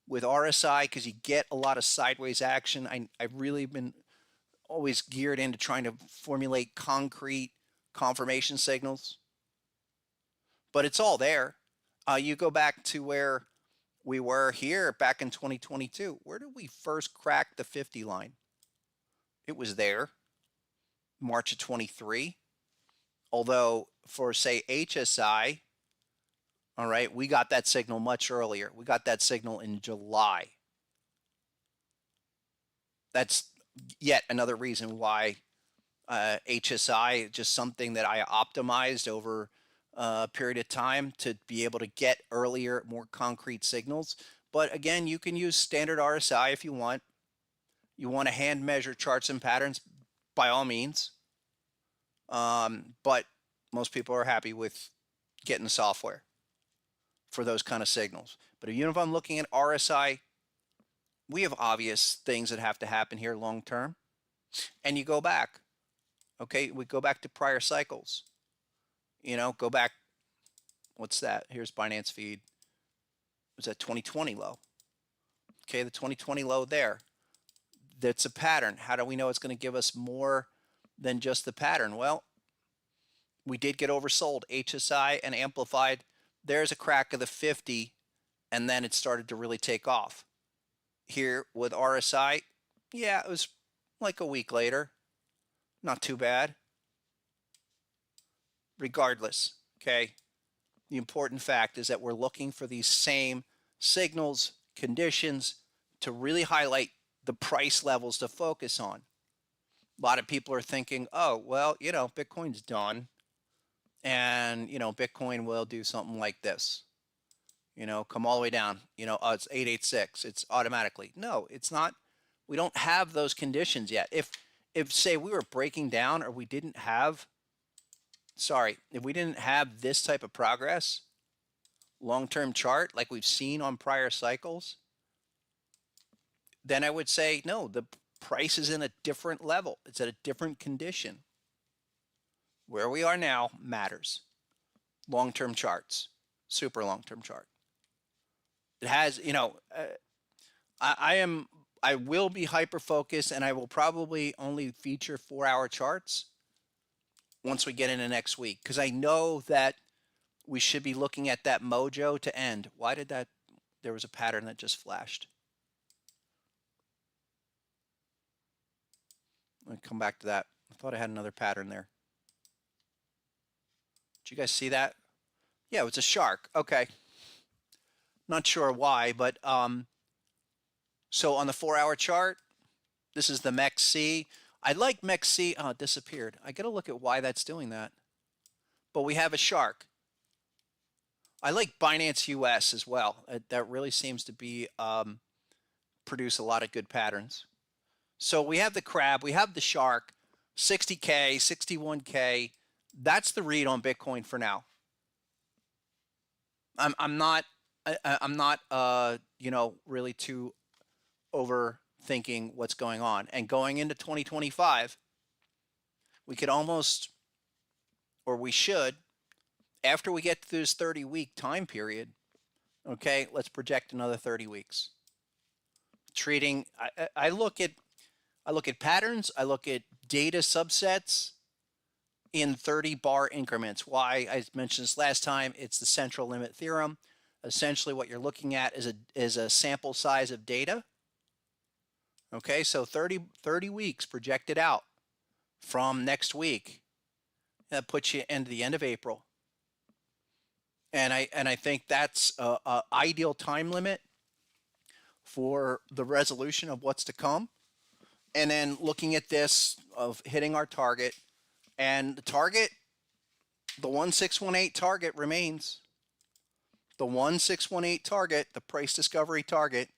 with RSI, because you get a lot of sideways action. I've really been always geared into trying to formulate concrete confirmation signals, but it's all there. You go back to where we were here back in 2022. Where did we first crack the 50 line? It was there, March of 23. Although for, say, HSI, all right, we got that signal much earlier. We got that signal in July. That's yet another reason why HSI, just something that I optimized over a period of time to be able to get earlier, more concrete signals. But again, you can use standard RSI if you want. You want to hand measure charts and patterns, by all means. But most people are happy with getting the software for those kind of signals. But even if I'm looking at RSI, we have obvious things that have to happen here long term. And you go back. Okay, we go back to prior cycles. Go back. What's that? Here's Binance feed. Was that 2020 low? Okay, the 2020 low there. That's a pattern. How do we know it's going to give us more than just the pattern? Well, we did get oversold. HSI and amplified. There's a crack of the 50, and then it started to really take off. Here with RSI, yeah, it was like a week later. Not too bad. Regardless, okay, the important fact is that we're looking for these same signals, conditions to really highlight the price levels to focus on. A lot of people are thinking, oh, well, Bitcoin's done, and, Bitcoin will do something like this. Come all the way down. It's 886. It's automatically. No, it's not. We don't have those conditions yet. If say we were breaking down, or we didn't have, if we didn't have this type of progress, long-term chart like we've seen on prior cycles, then I would say, no, the price is in a different level. It's at a different condition. Where we are now matters. Long-term charts, super long-term chart. It has, I will be hyper-focused, and I will probably only feature 4-hour charts once we get into next week, because I know that we should be looking at that mojo to end. Why did that? There was a pattern that just flashed. Let me come back to that. I thought I had another pattern there. Did you guys see that? Yeah, it was a shark. Okay. Not sure why, but so on the 4-hour chart, this is the MEXC. I like MEXC. Oh, it disappeared. I got to look at why that's doing that. But we have a shark. I like Binance US as well. That really seems to be produce a lot of good patterns. So we have the crab, we have the shark, 60K, 61K. That's the read on Bitcoin for now. I'm not really too overthinking what's going on. And going into 2025, we could almost, or we should, after we get to this 30-week time period, okay, let's project another 30 weeks. I look at patterns, I look at data subsets in 30 bar increments. Why? I mentioned this last time. It's the central limit theorem. Essentially what you're looking at is a sample size of data. Okay, so 30 weeks projected out from next week. That puts you into the end of April. And I think that's a ideal time limit for the resolution of what's to come. And then looking at this of hitting our target, and the target, the 1618 target remains. The 1618 target, the price discovery target,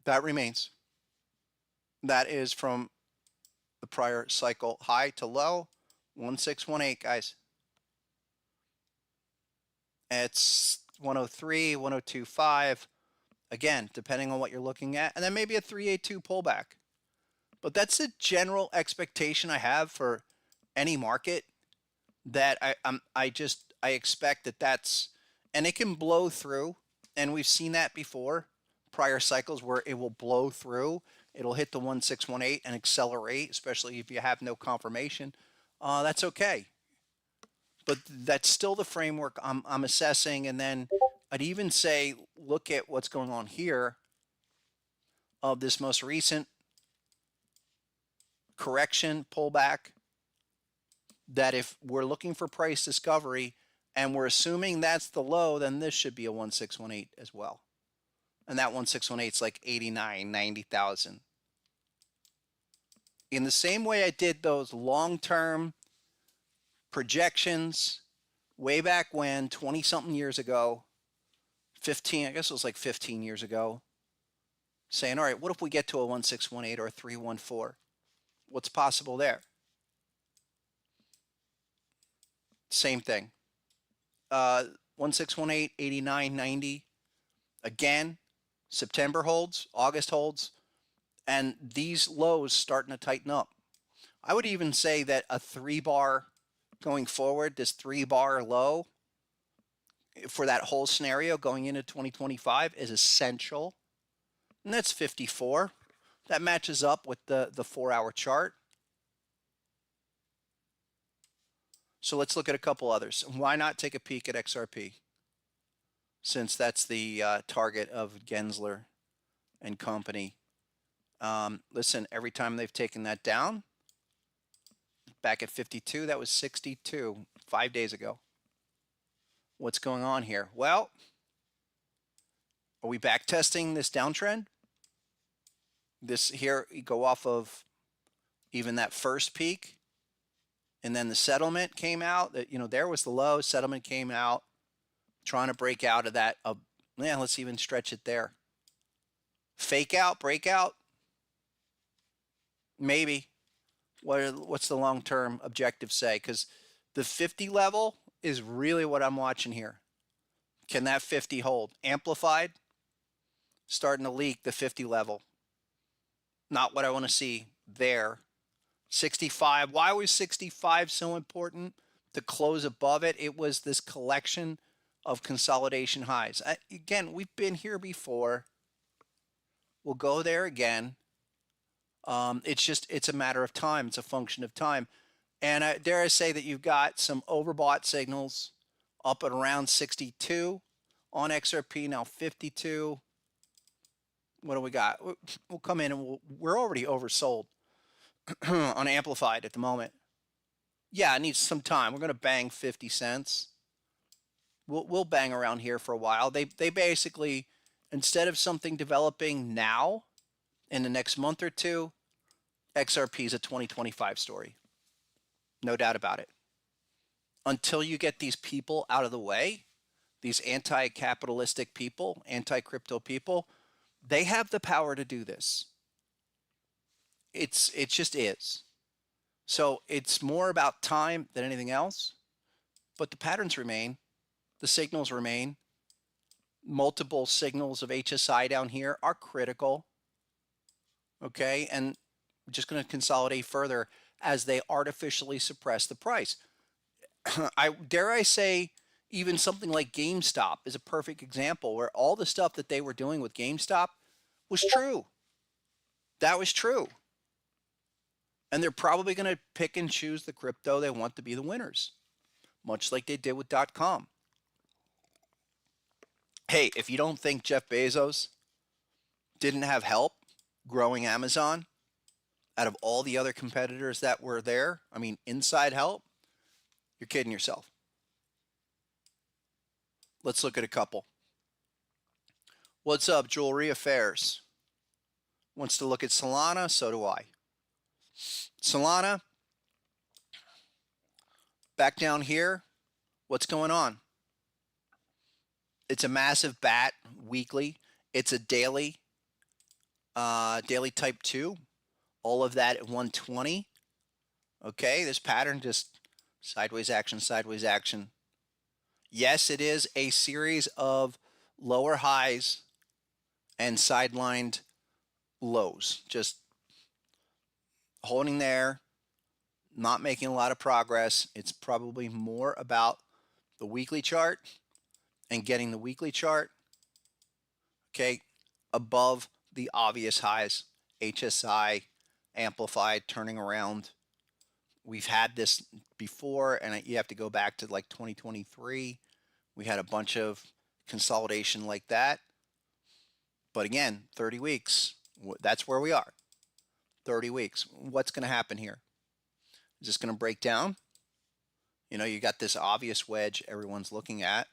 that remains. That is from the prior cycle high to low, 1618, guys. It's 103, 102.5. Again, depending on what you're looking at, and then maybe a 382 pullback. But that's the general expectation I have for any market, that I expect that's, and it can blow through, and we've seen that before, prior cycles where it will blow through. It'll hit the 1618 and accelerate, especially if you have no confirmation. That's okay. But that's still the framework I'm assessing. And then I'd even say, look at what's going on here of this most recent correction pullback, that if we're looking for price discovery and we're assuming that's the low, then this should be a 1618 as well. And that 1618 is like 89, 90,000. In the same way I did those long-term projections way back when, 20-something years ago, 15, I guess it was like 15 years ago, saying, all right, what if we get to a 1618 or a 314? What's possible there? Same thing. 1618, 89, 90. Again, September holds, August holds, and these lows starting to tighten up. I would even say that a 3-bar going forward, this 3-bar low for that whole scenario going into 2025 is essential. And that's 54. That matches up with the 4-hour chart. So let's look at a couple others. Why not take a peek at XRP, since that's the target of Gensler and company. Listen, every time they've taken that down, back at 52, that was 62 5 days ago. What's going on here? Well, are we back testing this downtrend? This here, you go off of even that first peak, and then the settlement came out. That, there was the low, settlement came out, trying to break out of that. Yeah, let's even stretch it there. Fake out, breakout, maybe. What's the long-term objective say? Because the 50 level is really what I'm watching here. Can that 50 hold? Amplified, starting to leak the 50 level. Not what I want to see there. 65. Why was 65 so important? To close above it, it was this collection of consolidation highs. Again, we've been here before. We'll go there again. It's a matter of time. It's a function of time. And dare I say that you've got some overbought signals up at around 62 on XRP, now 52. What do we got? We'll come in and we're already oversold. unamplified at the moment. Yeah, it needs some time. We're going to bang 50 cents. We'll bang around here for a while. They basically, instead of something developing now in the next month or two, XRP is a 2025 story. No doubt about it. Until you get these people out of the way, these anti-capitalistic people, anti-crypto people, they have the power to do this. It just is. So it's more about time than anything else, but the patterns remain, the signals remain. Multiple signals of HSI down here are critical. Okay, and we're just going to consolidate further as they artificially suppress the price. I say even something like GameStop is a perfect example where all the stuff that they were doing with GameStop was true. That was true. And they're probably going to pick and choose the crypto they want to be the winners, much like they did with .com. Hey, if you don't think Jeff Bezos didn't have help growing Amazon out of all the other competitors that were there, I mean, inside help, you're kidding yourself. Let's look at a couple. What's up, Jewelry Affairs? Wants to look at Solana, so do I. Solana, back down here, what's going on? It's a massive bat weekly. It's a daily type 2. All of that at 120. Okay, this pattern just sideways action, sideways action. Yes, it is a series of lower highs and sidelined lows. Just holding there, not making a lot of progress. It's probably more about the weekly chart and getting the weekly chart, okay, above the obvious highs. HSI, amplified, turning around. We've had this before, and you have to go back to like 2023. We had a bunch of consolidation like that. But again, 30 weeks, that's where we are. 30 weeks. What's going to happen here? Is this going to break down? You know, you got this obvious wedge everyone's looking at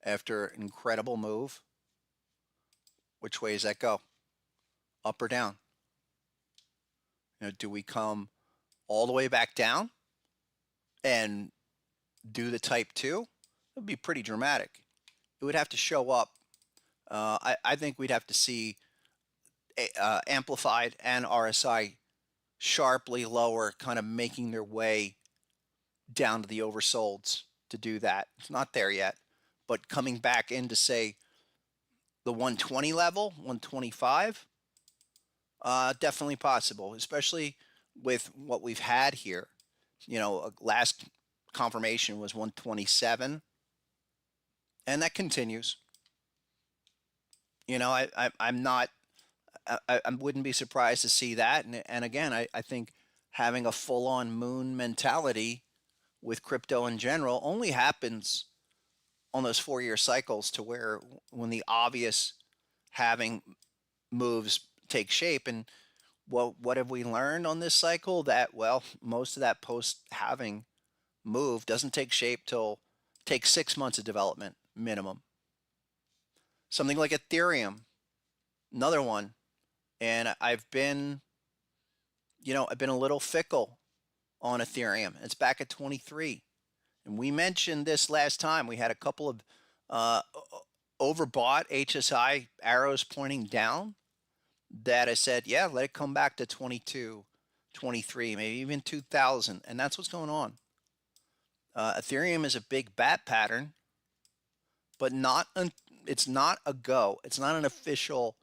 after an incredible move. Which way does that go? Up or down? You know, do we come all the way back down and do the type 2? It would be pretty dramatic. It would have to show up. I think we'd have to see amplified and RSI sharply lower, kind of making their way down to the oversolds to do that. It's not there yet, but coming back into, say, the 120 level, 125, definitely possible, especially with what we've had here. You know, last confirmation was 127, and that continues. You know, I'm not, I wouldn't be surprised to see that. And again, I think having a full-on moon mentality with crypto in general only happens on those 4-year cycles, to where when the obvious having moves take shape. And what have we learned on this cycle? That, well, most of that post-halving move doesn't take shape till takes 6 months of development minimum. Something like Ethereum, another one. And I've been a little fickle on Ethereum. It's back at 23. And we mentioned this last time. We had a couple of overbought HSI arrows pointing down that I said, yeah, let it come back to 22, 23, maybe even 2000. And that's what's going on. Ethereum is a big bat pattern, but it's not a go. It's not an official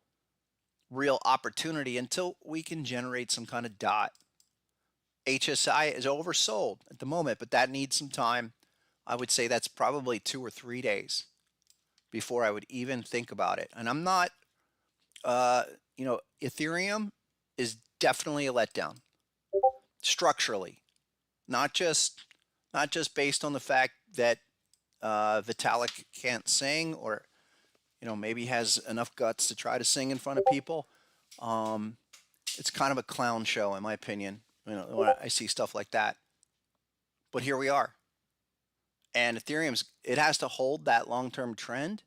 real opportunity until we can generate some kind of dot. HSI is oversold at the moment, but that needs some time. I would say that's probably 2 or 3 days before I would even think about it. And I'm not, Ethereum is definitely a letdown structurally, not just based on the fact that Vitalik can't sing, or maybe has enough guts to try to sing in front of people. it's kind of a clown show in my opinion, when I see stuff like that. But here we are. And it has to hold that long-term trend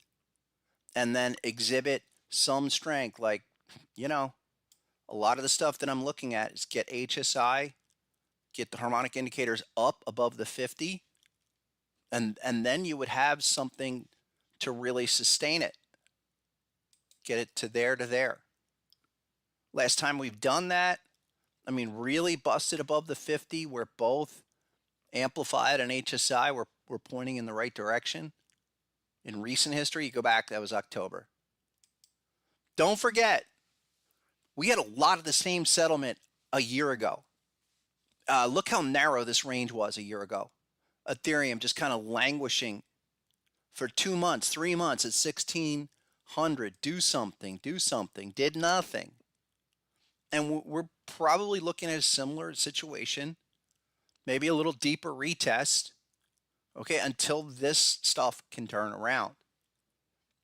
and then exhibit some strength. Like, you know, a lot of the stuff that I'm looking at is get HSI, get the harmonic indicators up above the 50, and then you would have something to really sustain it. Get it to there. Last time we've done that, I mean, really busted above the 50, where both amplified and HSI were pointing in the right direction. In recent history, you go back, that was October. Don't forget, we had a lot of the same settlement a year ago. Look how narrow this range was a year ago. Ethereum just kind of languishing for 2 months, 3 months at 1,600. Do something, did nothing. And we're probably looking at a similar situation, maybe a little deeper retest, okay, until this stuff can turn around.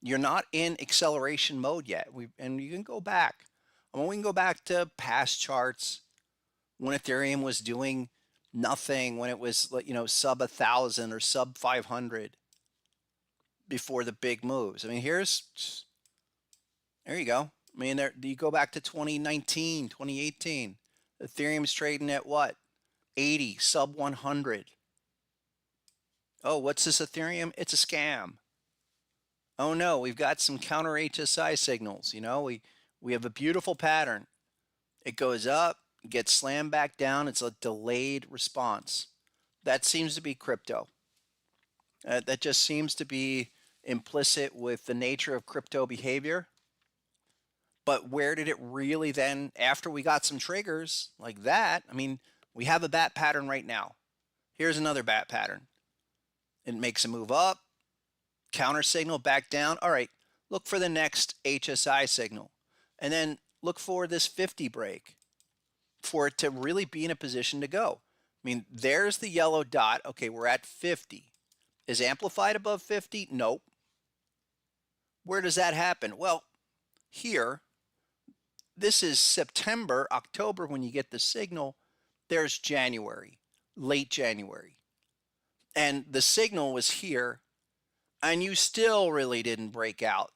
You're not in acceleration mode yet. And you can go back. I mean, we can go back to past charts when Ethereum was doing nothing, when it was, you know, sub 1,000 or sub 500 before the big moves. I mean, there you go. I mean, you go back to 2019, 2018. Ethereum's trading at what? 80, sub 100. Oh, what's this Ethereum? It's a scam. Oh no, we've got some counter HSI signals. You know, we have a beautiful pattern. It goes up, gets slammed back down. It's a delayed response. That seems to be crypto. That just seems to be implicit with the nature of crypto behavior. But where did it really then, after we got some triggers like that? I mean, we have a bat pattern right now. Here's another bat pattern. It makes a move up, counter signal back down. All right, look for the next HSI signal. And then look for this 50 break for it to really be in a position to go. I mean, there's the yellow dot. Okay, we're at 50. Is amplified above 50? Nope. Where does that happen? Well, here, this is September, October when you get the signal. There's January, late January. And the signal was here, and you still really didn't break out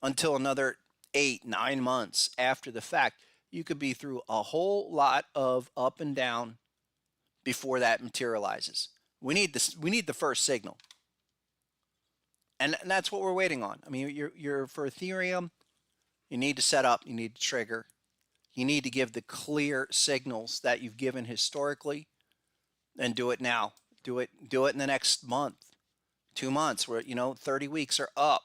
until another 8-9 months after the fact. You could be through a whole lot of up and down before that materializes. We need this. We need the first signal, and that's what we're waiting on. I mean, you're for Ethereum. You need to set up. You need to trigger. You need to give the clear signals that you've given historically, and do it now. Do it in the next month, 2 months. Where 30 weeks are up.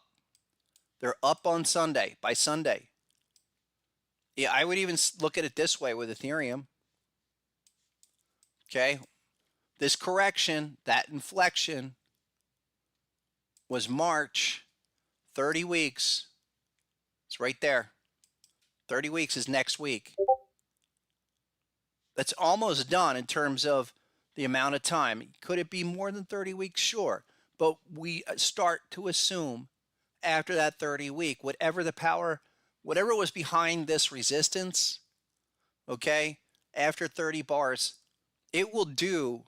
They're up on Sunday. By Sunday. Yeah, I would even look at it this way with Ethereum. Okay, this correction, that inflection, was March. 30 weeks. It's right there. 30 weeks is next week. That's almost done in terms of the amount of time. Could it be more than 30 weeks? Sure. But we start to assume after that 30 week, whatever the power, whatever was behind this resistance, okay, after 30 bars, it will do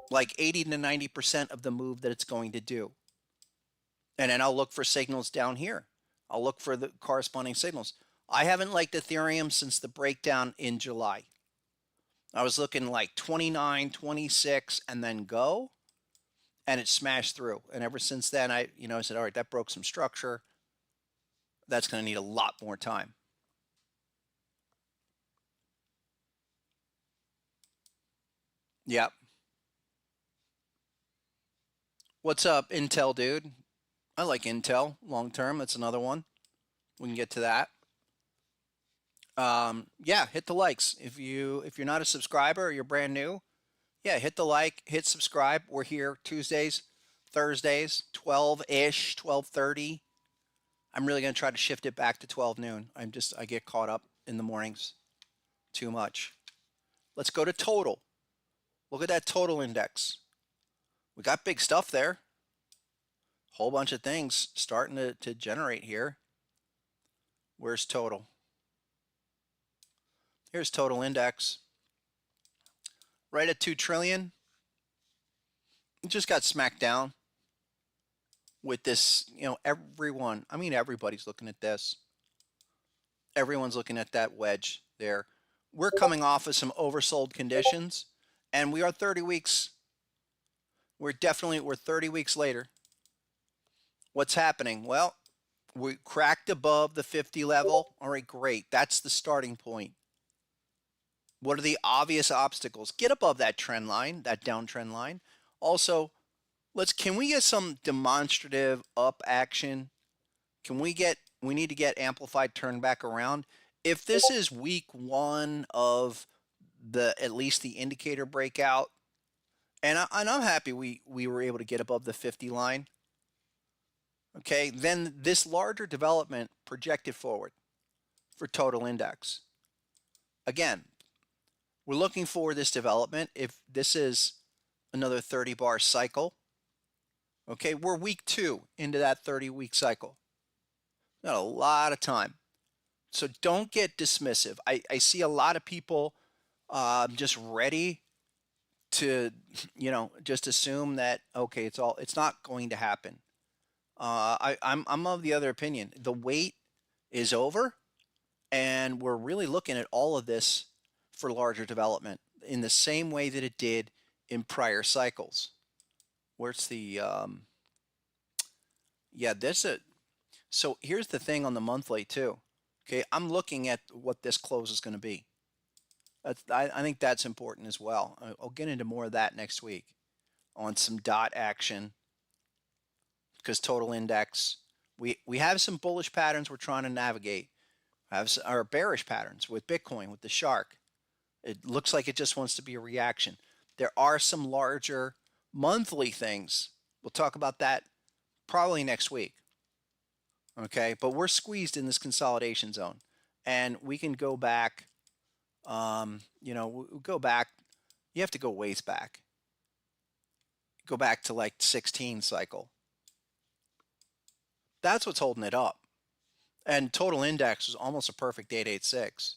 like 80 to 90% of the move that it's going to do. And then I'll look for signals down here. I'll look for the corresponding signals. I haven't liked Ethereum since the breakdown in July. I was looking like 29, 26, and then go, and it smashed through. And ever since then, I said, all right, that broke some structure. That's going to need a lot more time. Yep. What's up, Intel dude? I like Intel long term. That's another one. We can get to that. Yeah, hit the likes. If you're not a subscriber or you're brand new, yeah, hit the like, hit subscribe. We're here Tuesdays, Thursdays, 12-ish, 12:30. I'm really going to try to shift it back to 12 noon. I get caught up in the mornings too much. Let's go to total. Look at that total index. We got big stuff there. Whole bunch of things starting to generate here. Where's total? Here's total index. Right at 2 trillion. It just got smacked down with this, everybody's looking at this. Everyone's looking at that wedge there. We're coming off of some oversold conditions, and we are 30 weeks. We're 30 weeks later. What's happening? Well, we cracked above the 50 level. All right, great. That's the starting point. What are the obvious obstacles? Get above that trend line, that downtrend line. Also, can we get some demonstrative up action? We need to get amplified turn back around. If this is week 1 of at least the indicator breakout, and I'm happy we were able to get above the 50 line. Okay, then this larger development projected forward for total index. Again, we're looking for this development. If this is another 30 bar cycle, okay, we're week 2 into that 30-week cycle. Got a lot of time. So don't get dismissive. I see a lot of people just ready to, just assume that, okay, it's not going to happen. I'm of the other opinion. The wait is over, and we're really looking at all of this for larger development in the same way that it did in prior cycles. Where's the so here's the thing on the monthly too. Okay, I'm looking at what this close is going to be. I think that's important as well. I'll get into more of that next week on some dot action, because total index, we have some bullish patterns we're trying to navigate. Have our bearish patterns with Bitcoin, with the shark. It looks like it just wants to be a reaction. There are some larger monthly things. We'll talk about that probably next week. Okay, but we're squeezed in this consolidation zone, and we can go back. Go back. You have to go ways back. Go back to like 16 cycle. That's what's holding it up. And total index was almost a perfect 886.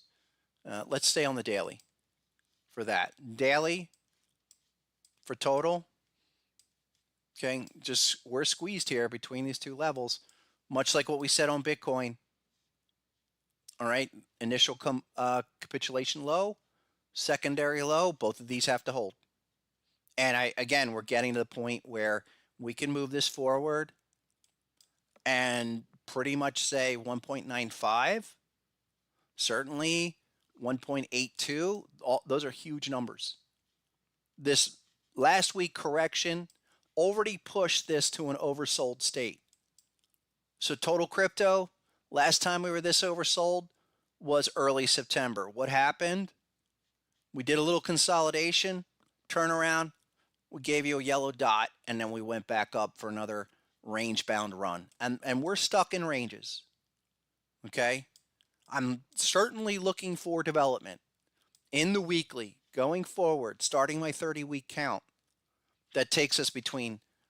Let's stay on the daily for that. Daily for total. Okay, we're squeezed here between these two levels, much like what we said on Bitcoin. All right, initial capitulation low, secondary low, both of these have to hold. And again, we're getting to the point where we can move this forward and pretty much say 1.95, certainly 1.82. Those are huge numbers. This last week correction already pushed this to an oversold state. So total crypto, last time we were this oversold was early September. What happened? We did a little consolidation, turnaround. We gave you a yellow dot, and then we went back up for another range-bound run. And we're stuck in ranges. Okay? I'm certainly looking for development in the weekly going forward, starting my 30-week count. That takes us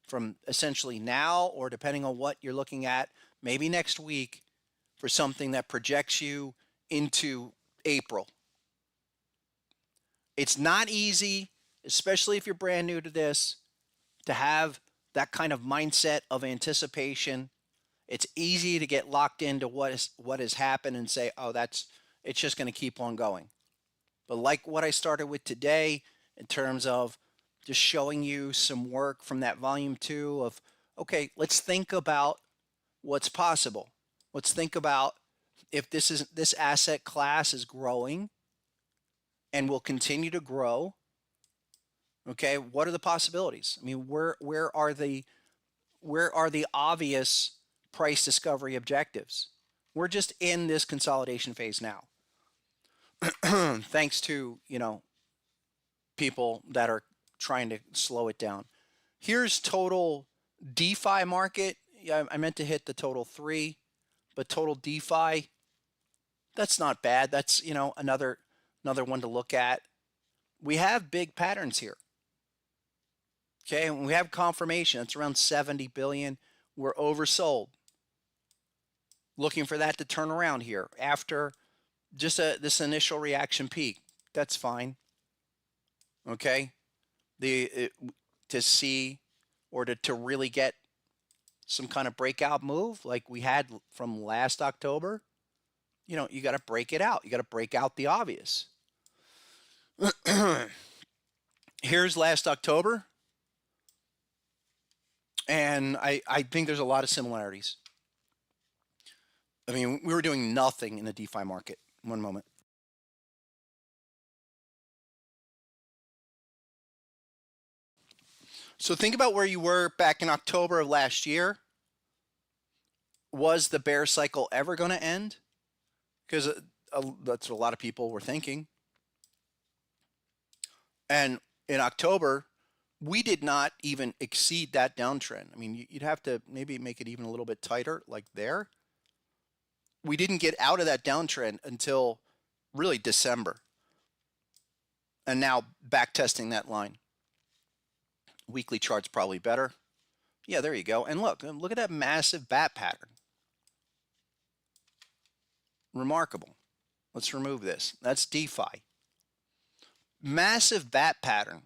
from essentially now, or depending on what you're looking at, maybe next week, for something that projects you into April. It's not easy, especially if you're brand new to this, to have that kind of mindset of anticipation. It's easy to get locked into what has happened and say, oh, it's just going to keep on going. But like what I started with today, in terms of just showing you some work from that volume 2 of, okay, let's think about what's possible. Let's think about if this asset class is growing and will continue to grow. Okay, what are the possibilities? I mean, where are the obvious price discovery objectives? We're just in this consolidation phase now. Thanks to, people that are trying to slow it down. Here's total DeFi market. Yeah, I meant to hit the total 3, but total DeFi, that's not bad. That's, another one to look at. We have big patterns here. Okay, and we have confirmation. It's around 70 billion. We're oversold. Looking for that to turn around here after just this initial reaction peak. That's fine. Okay. To see or to really get some kind of breakout move like we had from last October, you got to break it out. You got to break out the obvious. Here's last October, and I think there's a lot of similarities. I mean, we were doing nothing in the DeFi market. One moment. So think about where you were back in October of last year. Was the bear cycle ever going to end? Because that's what a lot of people were thinking. And in October, we did not even exceed that downtrend. I mean, you'd have to maybe make it even a little bit tighter, like there. We didn't get out of that downtrend until really December. And now back testing that line. Weekly chart's probably better. Yeah, there you go. And look at that massive bat pattern. Remarkable. Let's remove this. That's DeFi. Massive bat pattern.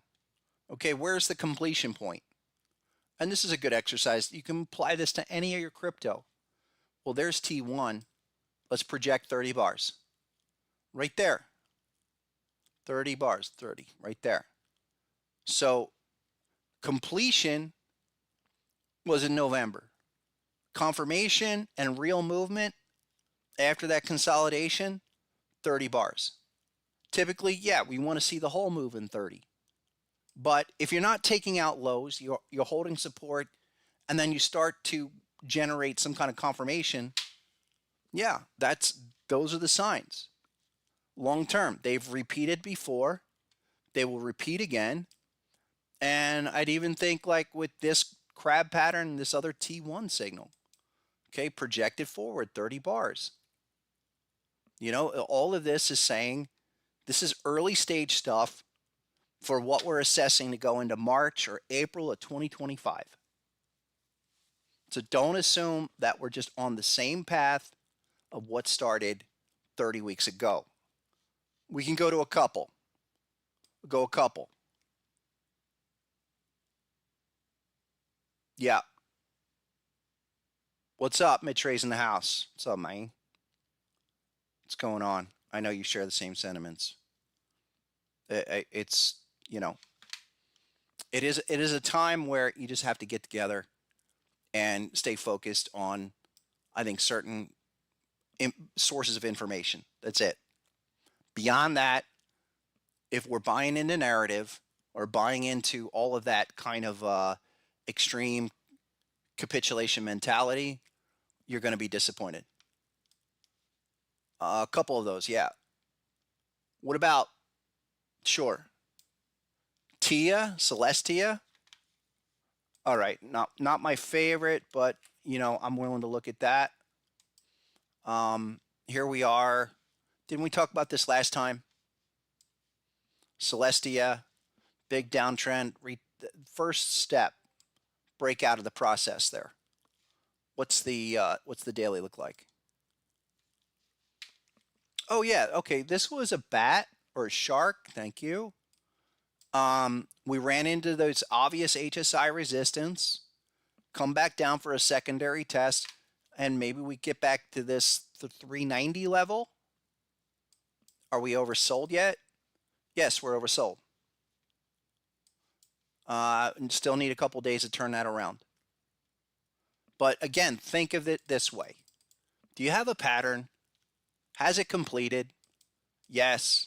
Okay, where's the completion point? And this is a good exercise. You can apply this to any of your crypto. Well, there's T1. Let's project 30 bars. Right there. 30 bars, 30, right there. So completion was in November. Confirmation and real movement after that consolidation, 30 bars. Typically, yeah, we want to see the whole move in 30. But if you're not taking out lows, you're holding support, and then you start to generate some kind of confirmation, yeah, those are the signs. Long term, they've repeated before, they will repeat again, and I'd even think like with this crab pattern, this other T1 signal, okay, projected forward 30 bars. All of this is saying this is early stage stuff for what we're assessing to go into March or April of 2025. So don't assume that we're just on the same path of what started 30 weeks ago. We can go to a couple. Yeah. What's up? Mitch-Ray's in the house. What's up, man? What's going on? I know you share the same sentiments. It's, it is a time where you just have to get together and stay focused on, I think, certain sources of information. That's it. Beyond that, if we're buying into narrative or buying into all of that kind of extreme capitulation mentality, you're going to be disappointed. A couple of those, yeah. What about, sure, Tia, Celestia? All right, not my favorite, but I'm willing to look at that. Here we are. Didn't we talk about this last time? Celestia, big downtrend. First step, break out of the process there. What's the daily look like? Oh yeah, okay. This was a bat or a shark. Thank you. We ran into those obvious HSI resistance. Come back down for a secondary test, and maybe we get back to the 390 level. Are we oversold yet? Yes, we're oversold. And still need a couple days to turn that around. But again, think of it this way. Do you have a pattern? Has it completed? Yes.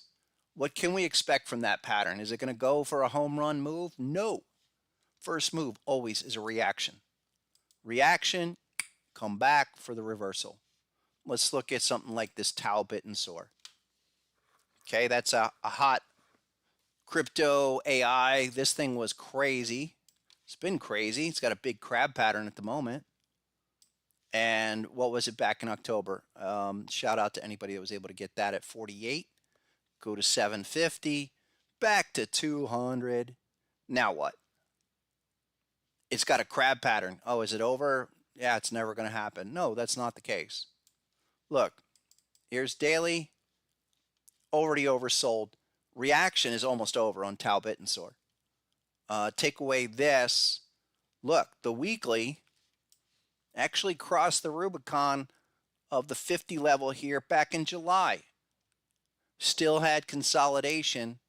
What can we expect from that pattern? Is it going to go for a home run move? No. First move always is a reaction. Reaction, come back for the reversal. Let's look at something like this Tau bit and soar. Okay, that's a hot crypto AI. This thing was crazy. It's been crazy. It's got a big crab pattern at the moment. And what was it back in October? Shout out to anybody that was able to get that at 48. Go to 750, back to 200. Now what? It's got a crab pattern. Oh, is it over? Yeah, it's never going to happen. No, that's not the case. Look, here's daily. already oversold. Reaction is almost over on Tau Bitensor. Take away this. Look, the weekly actually crossed the Rubicon of the 50 level here back in July. Still had consolidation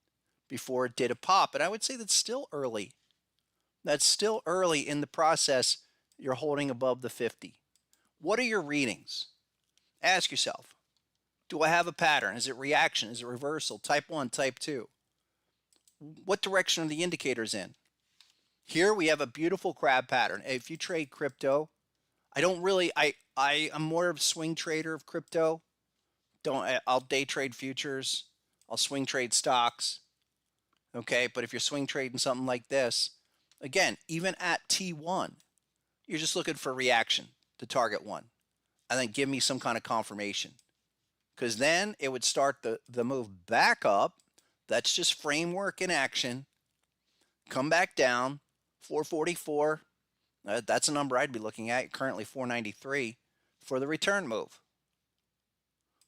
before it did a pop. And I would say that's still early. That's still early in the process. You're holding above the 50. What are your readings? Ask yourself, do I have a pattern? Is it reaction? Is it reversal? Type 1, type 2? What direction are the indicators in? Here we have a beautiful crab pattern. If you trade crypto, I'm more of a swing trader of crypto. I'll day trade futures. I'll swing trade stocks. Okay, but if you're swing trading something like this, again, even at T1, you're just looking for reaction to target one, and then give me some kind of confirmation, because then it would start the move back up. That's just framework in action. Come back down, 444. That's a number I'd be looking at. Currently 493 for the return move.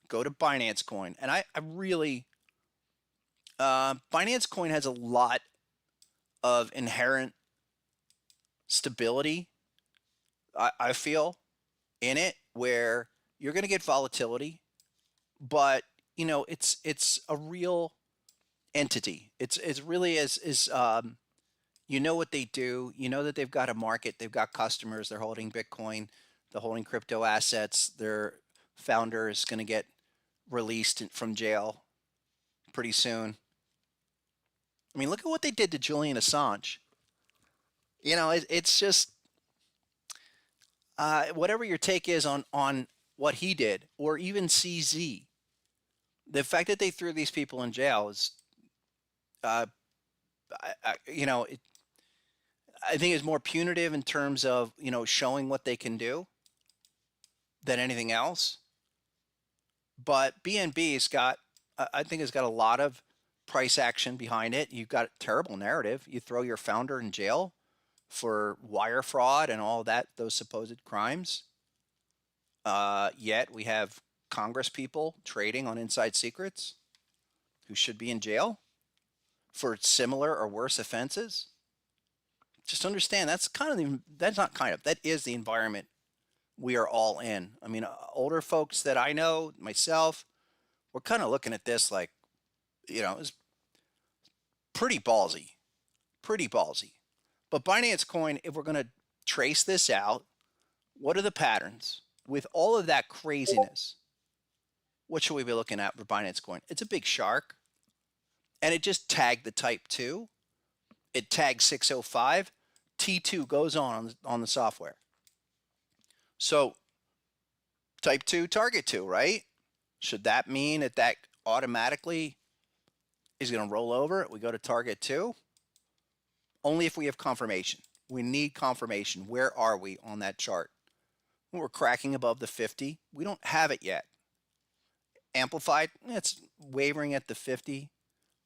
Go to Binance Coin, and I really Binance Coin has a lot of inherent stability, I feel, in it, where you're going to get volatility, but it's a real entity. It's really you know what they do. You know that they've got a market, they've got customers, they're holding Bitcoin, they're holding crypto assets. Their founder is going to get released from jail pretty soon. I mean, look at what they did to Julian Assange. It's just whatever your take is on what he did, or even CZ. The fact that they threw these people in jail is, I think it's more punitive in terms of showing what they can do than anything else. But BNB's got, I think, has got a lot of price action behind it. You've got a terrible narrative. You throw your founder in jail for wire fraud and all that, those supposed crimes. Yet we have Congress people trading on inside secrets who should be in jail for similar or worse offenses. Just understand that is the environment we are all in. I mean, older folks that I know, myself, we're kind of looking at this like, it's pretty ballsy. But Binance Coin, if we're going to trace this out, what are the patterns? With all of that craziness, what should we be looking at for Binance Coin? It's a big shark, and it just tagged the type 2. It tagged 605. T2 goes on the software. So type 2, target 2, right? Should that mean that automatically is going to roll over? We go to target 2? Only if we have confirmation. We need confirmation. Where are we on that chart? We're cracking above the 50. We don't have it yet. Amplified, it's wavering at the 50,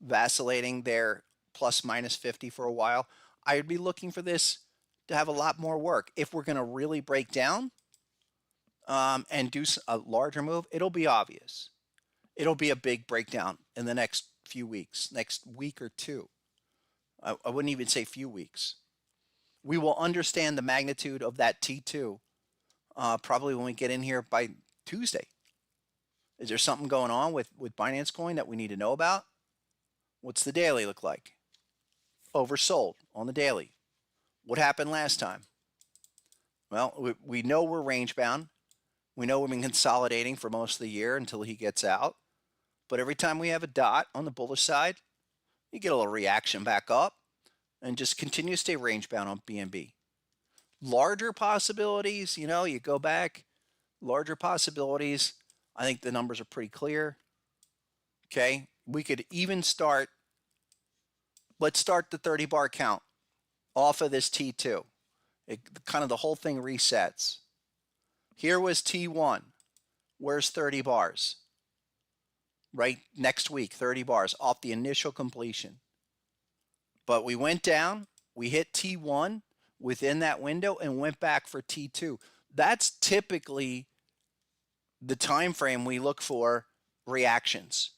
vacillating there plus minus 50 for a while. I would be looking for this to have a lot more work. If we're going to really break down and do a larger move, it'll be obvious. It'll be a big breakdown in the next few weeks, next week or two. I wouldn't even say few weeks. We will understand the magnitude of that T2 probably when we get in here by Tuesday. Is there something going on with Binance Coin that we need to know about? What's the daily look like? Oversold on the daily. What happened last time? Well, we know we're range bound. We know we've been consolidating for most of the year until he gets out. But every time we have a dot on the bullish side, you get a little reaction back up and just continue to stay range bound on BNB. Larger possibilities, you go back, larger possibilities. I think the numbers are pretty clear. Okay, we could even let's start the 30 bar count off of this T2. Kind of the whole thing resets. Here was T1. Where's 30 bars? Right next week, 30 bars off the initial completion. But we went down, we hit T1 within that window and went back for T2. That's typically the time frame we look for reactions.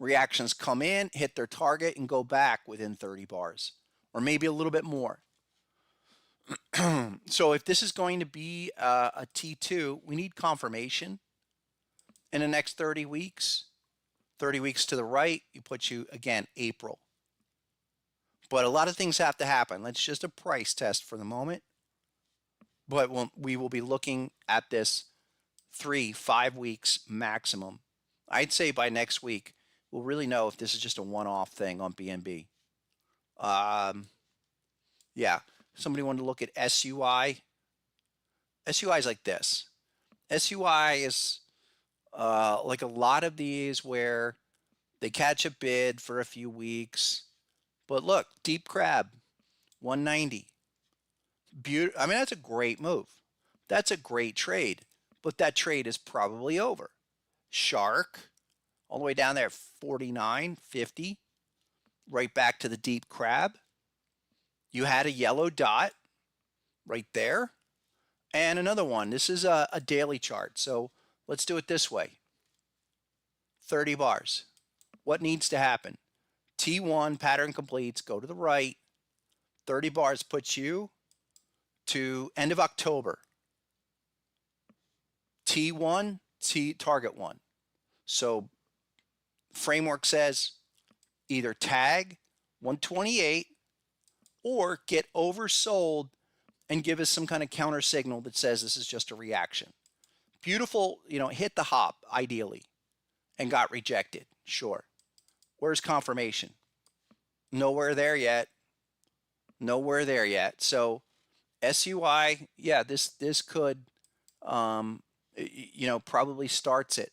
Reactions come in, hit their target, and go back within 30 bars, or maybe a little bit more. So if this is going to be a T2, we need confirmation in the next 30 weeks. 30 weeks to the right, you put you, again, April. But a lot of things have to happen. Let's just a price test for the moment. But we will be looking at this 3-5 weeks maximum. I'd say by next week, we'll really know if this is just a one-off thing on BNB. Yeah, somebody wanted to look at SUI. SUI is like this. SUI is like a lot of these where they catch a bid for a few weeks. But look, deep crab, 190. I mean, that's a great move. That's a great trade. But that trade is probably over. Shark, all the way down there, 49, 50. Right back to the deep crab. You had a yellow dot right there. And another one. This is a daily chart. So let's do it this way. 30 bars. What needs to happen? T1, pattern completes, go to the right. 30 bars puts you to end of October. T1, target 1. So framework says either tag 128 or get oversold and give us some kind of counter signal that says this is just a reaction. Beautiful, hit the hop ideally and got rejected. Sure. Where's confirmation? Nowhere there yet. Nowhere there yet. So SUI, yeah, this could, probably starts it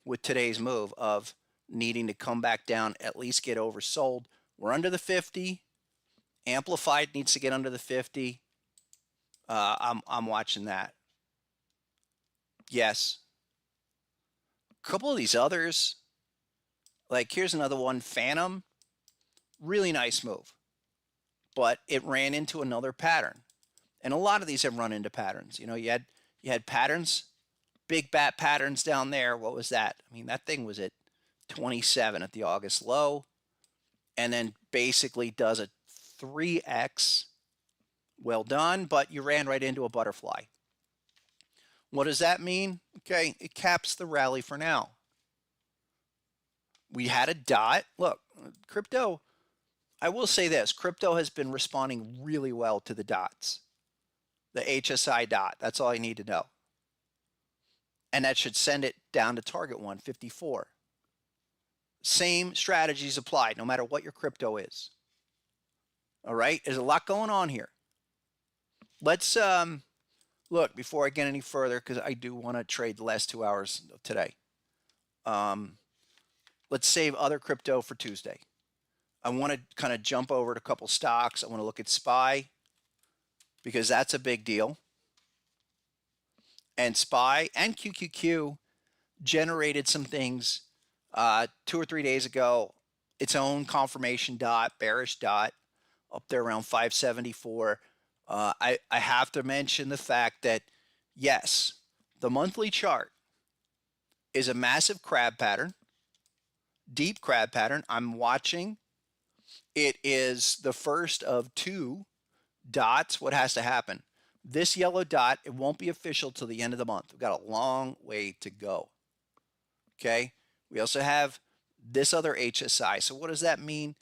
with today's move of needing to come back down, at least get oversold. We're under the 50. Amplified needs to get under the 50. I'm watching that. Yes. A couple of these others, like here's another one, Phantom. Really nice move. But it ran into another pattern. And a lot of these have run into patterns. You had patterns, big bat patterns down there. What was that? I mean, that thing was at 27 at the August low. And then basically does a 3x. Well done, but you ran right into a butterfly. What does that mean? Okay, it caps the rally for now. We had a dot. Look, crypto, I will say this, crypto has been responding really well to the dots. The HSI dot, that's all I need to know. And that should send it down to target 154. Same strategies applied no matter what your crypto is. All right, there's a lot going on here. Let's look before I get any further, because I do want to trade the last 2 hours of today. Let's save other crypto for Tuesday. I want to kind of jump over to a couple stocks. I want to look at SPY because that's a big deal. And SPY and QQQ generated some things 2 or 3 days ago. Its own confirmation dot, bearish dot, up there around 574. I have to mention the fact that, yes, the monthly chart is a massive crab pattern, deep crab pattern. I'm watching. It is the first of 2 dots. What has to happen? This yellow dot, it won't be official till the end of the month. We've got a long way to go. Okay. We also have this other HSI. So what does that mean?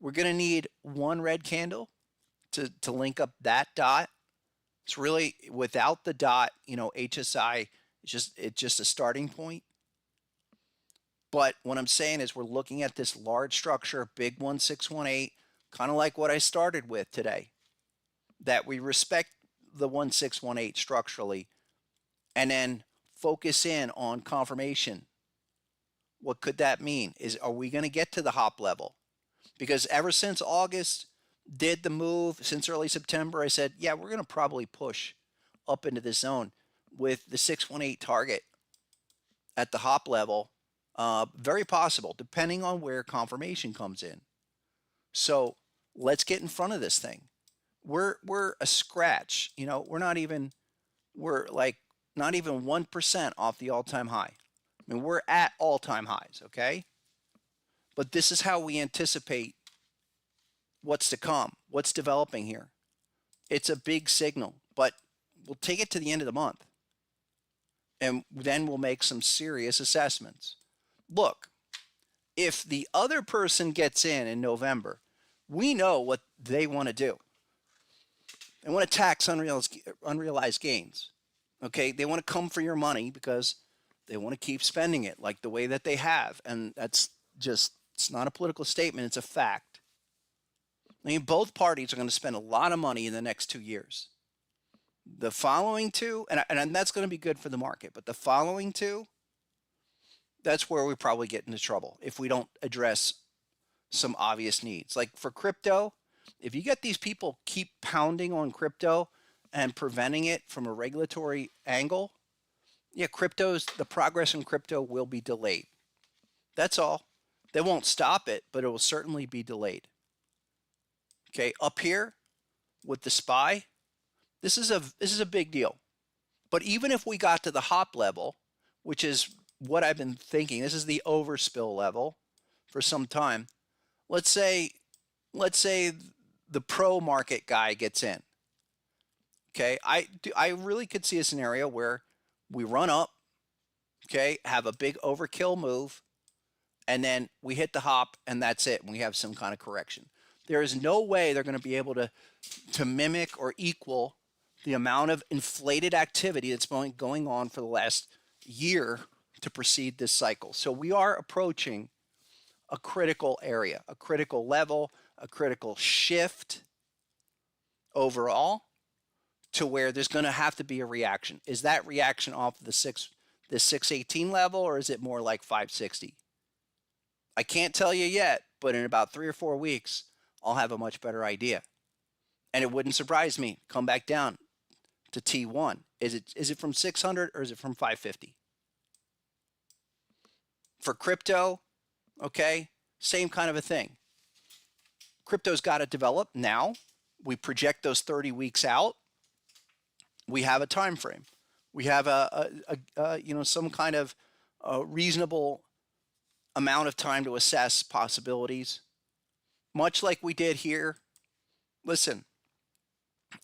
We're going to need one red candle to link up that dot. It's really, without the dot, HSI, it's just a starting point. But what I'm saying is we're looking at this large structure, big 1618, kind of like what I started with today, that we respect the 1618 structurally and then focus in on confirmation. What could that mean? Are we going to get to the hop level? Because ever since August did the move, since early September, I said, yeah, we're going to probably push up into this zone with the 618 target at the hop level. Very possible, depending on where confirmation comes in. So let's get in front of this thing. We're a scratch. We're like not even 1% off the all-time high. I mean, we're at all-time highs, okay? But this is how we anticipate what's to come, what's developing here. It's a big signal, but we'll take it to the end of the month, and then we'll make some serious assessments. Look, if the other person gets in November, we know what they want to do. They want to tax unrealized gains. Okay, they want to come for your money because they want to keep spending it like the way that they have. And that's just, it's not a political statement, it's a fact. I mean, both parties are going to spend a lot of money in the next 2 years. The following two, and that's going to be good for the market, but the following two, that's where we probably get into trouble if we don't address some obvious needs. Like for crypto, if you get these people keep pounding on crypto and preventing it from a regulatory angle, yeah, the progress in crypto will be delayed. That's all. They won't stop it, but it will certainly be delayed. Okay, up here with the SPY, this is a big deal. But even if we got to the hop level, which is what I've been thinking, this is the overspill level for some time. Let's say the pro market guy gets in. Okay, I really could see a scenario where we run up, okay, have a big overkill move, and then we hit the hop, and that's it. And we have some kind of correction. There is no way they're going to be able to mimic or equal the amount of inflated activity that's been going on for the last year to precede this cycle. So we are approaching a critical area, a critical level, a critical shift overall to where there's going to have to be a reaction. Is that reaction off the 618 level, or is it more like 560? I can't tell you yet, but in about 3 or 4 weeks, I'll have a much better idea. And it wouldn't surprise me. Come back down to T1. Is it from 600 or is it from 550? For crypto, okay, same kind of a thing. Crypto's got to develop now. We project those 30 weeks out. We have a time frame. We have some kind of reasonable amount of time to assess possibilities, much like we did here. Listen,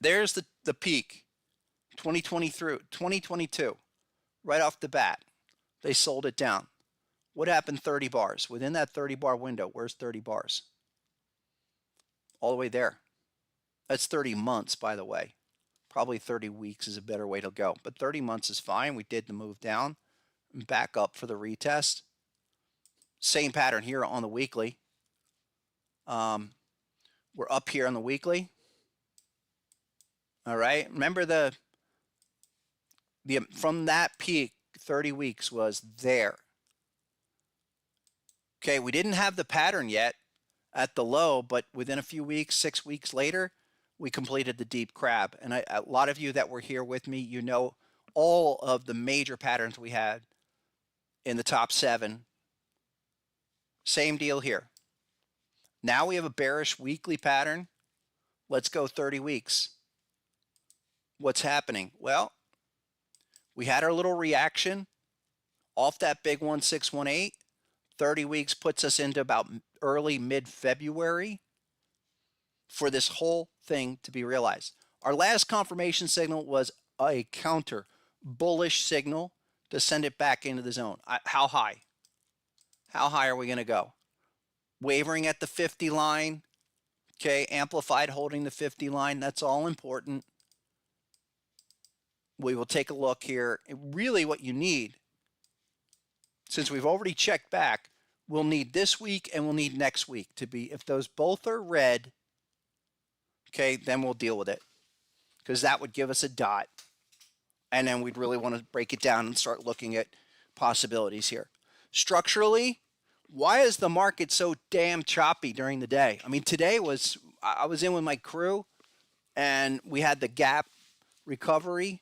there's the peak, 2020 through 2022, right off the bat. They sold it down. What happened 30 bars? Within that 30 bar window, where's 30 bars? All the way there. That's 30 months, by the way. Probably 30 weeks is a better way to go. But 30 months is fine. We did the move down and back up for the retest. Same pattern here on the weekly. We're up here on the weekly. All right. Remember the from that peak, 30 weeks was there. Okay, we didn't have the pattern yet at the low, but within a few weeks, 6 weeks later, we completed the deep crab. And a lot of you that were here with me, you know all of the major patterns we had in the top 7. Same deal here. Now we have a bearish weekly pattern. Let's go 30 weeks. What's happening? Well, we had our little reaction off that big 1618. 30 weeks puts us into about early mid-February for this whole thing to be realized. Our last confirmation signal was a counter bullish signal to send it back into the zone. How high? How high are we going to go? Wavering at the 50 line. Okay, amplified holding the 50 line. That's all important. We will take a look here. Really what you need, since we've already checked back, we'll need this week and we'll need next week to be, if those both are red, okay, then we'll deal with it, because that would give us a dot. And then we'd really want to break it down and start looking at possibilities here. Structurally, why is the market so damn choppy during the day? I mean, today I was in with my crew and we had the gap recovery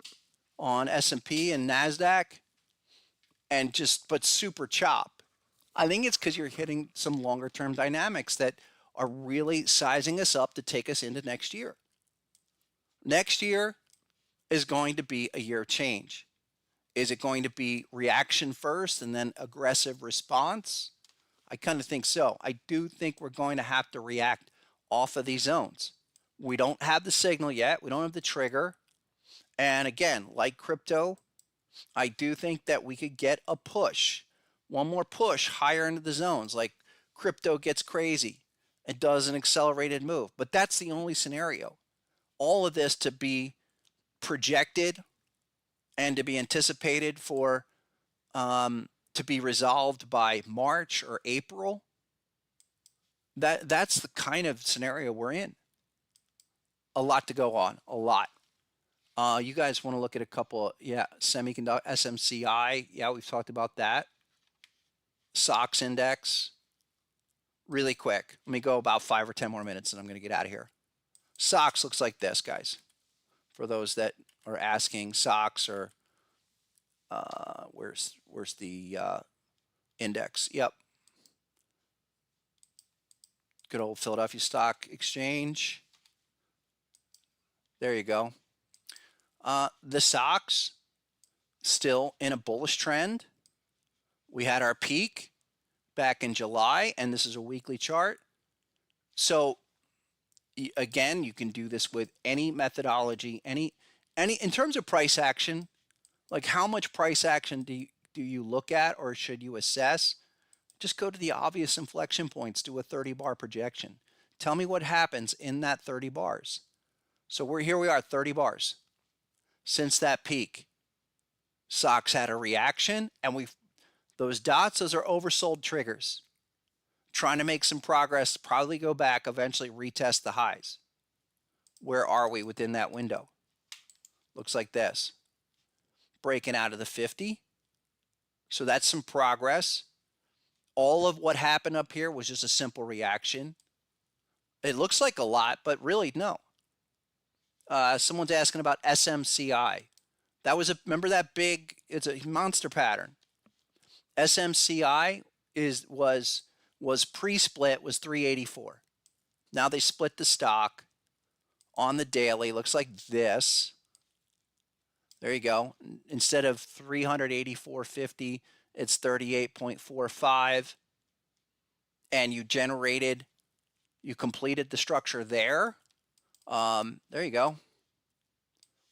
on S&P and NASDAQ, but super chop. I think it's because you're hitting some longer term dynamics that are really sizing us up to take us into next year. Next year is going to be a year of change. Is it going to be reaction first and then aggressive response? I kind of think so. I do think we're going to have to react off of these zones. We don't have the signal yet. We don't have the trigger. And again, like crypto, I do think that we could get a push, one more push higher into the zones, like crypto gets crazy and does an accelerated move. But that's the only scenario. All of this to be projected and to be anticipated for to be resolved by March or April. That's the kind of scenario we're in. A lot to go on, a lot. You guys want to look at a couple, yeah, semiconductor, SMCI, yeah, we've talked about that. SOX index, really quick. Let me go about 5 or 10 more minutes and I'm going to get out of here. SOX looks like this, guys. For those that are asking, SOX or where's the index? Yep. Good old Philadelphia Stock Exchange. There you go. The SOX still in a bullish trend. We had our peak back in July, and this is a weekly chart. So again, you can do this with any methodology, any in terms of price action. Like how much price action do you look at or should you assess? Just go to the obvious inflection points, do a 30-bar projection. Tell me what happens in that 30 bars. So here we are, 30 bars. Since that peak, SOX had a reaction, and those dots, those are oversold triggers. Trying to make some progress, probably go back, eventually retest the highs. Where are we within that window? Looks like this. Breaking out of the 50. So that's some progress. All of what happened up here was just a simple reaction. It looks like a lot, but really no. Someone's asking about SMCI. That was remember that big, it's a monster pattern. SMCI was pre-split, was 384. Now they split the stock on the daily. Looks like this. There you go. Instead of 384.50, it's 38.45. And you completed the structure there. There you go.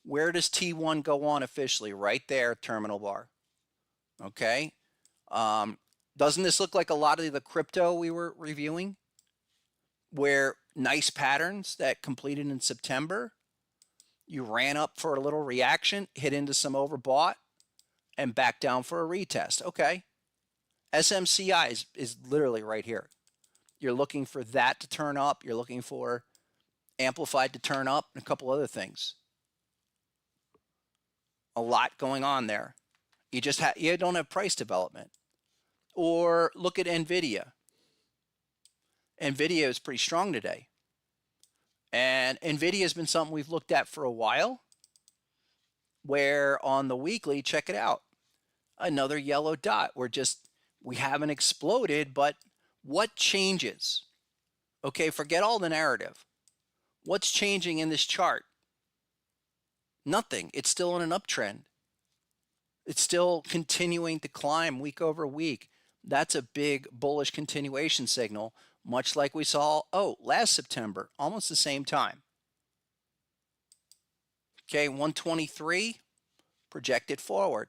Where does T1 go on officially? Right there, terminal bar. Okay. Doesn't this look like a lot of the crypto we were reviewing? Where nice patterns that completed in September, you ran up for a little reaction, hit into some overbought, and back down for a retest. Okay. SMCI is literally right here. You're looking for that to turn up. You're looking for amplified to turn up and a couple other things. A lot going on there. You don't have price development. Or look at NVIDIA. NVIDIA is pretty strong today. And NVIDIA has been something we've looked at for a while, where on the weekly, check it out, another yellow dot. We haven't exploded, but what changes? Okay, forget all the narrative. What's changing in this chart? Nothing. It's still in an uptrend. It's still continuing to climb week over week. That's a big bullish continuation signal, much like we saw, last September, almost the same time. Okay, 123, projected forward.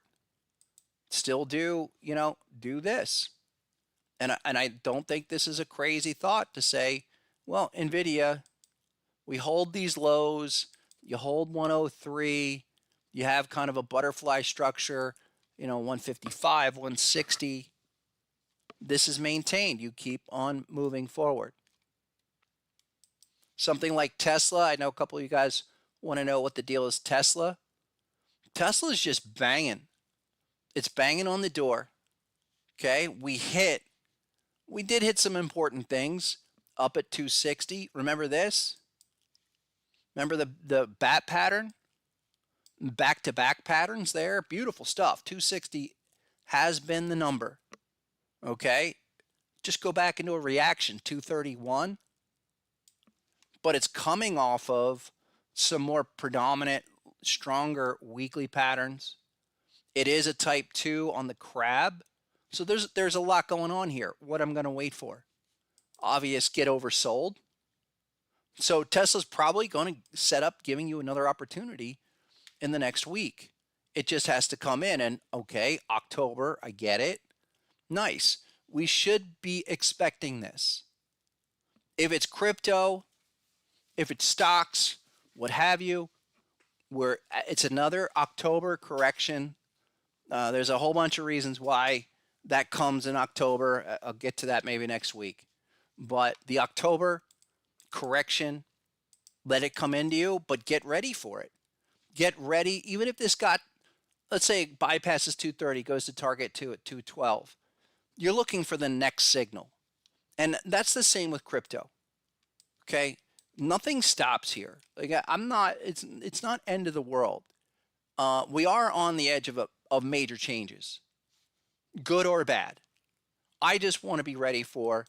Still do this. And I don't think this is a crazy thought to say, well, NVIDIA, we hold these lows, you hold 103, you have kind of a butterfly structure, 155, 160. This is maintained. You keep on moving forward. Something like Tesla, I know a couple of you guys want to know what the deal is. Tesla is just banging. It's banging on the door. Okay, we did hit some important things up at 260. Remember this? Remember the bat pattern? Back-to-back patterns there. Beautiful stuff. 260 has been the number. Okay? Just go back into a reaction, 231. But it's coming off of some more predominant, stronger weekly patterns. It is a type 2 on the crab. So there's a lot going on here. What I'm going to wait for? Obvious get oversold. So Tesla's probably going to set up giving you another opportunity in the next week. It just has to come in, and okay, October, I get it. Nice. We should be expecting this. If it's crypto, if it's stocks, what have you, where it's another October correction. There's a whole bunch of reasons why that comes in October. I'll get to that maybe next week. But the October correction, let it come into you, but get ready for it. Get ready, even if this got, let's say, bypasses 230, goes to target 2 at 212. You're looking for the next signal. And that's the same with crypto. Okay? Nothing stops here. Like it's not end of the world. We are on the edge of major changes, good or bad. I just want to be ready for,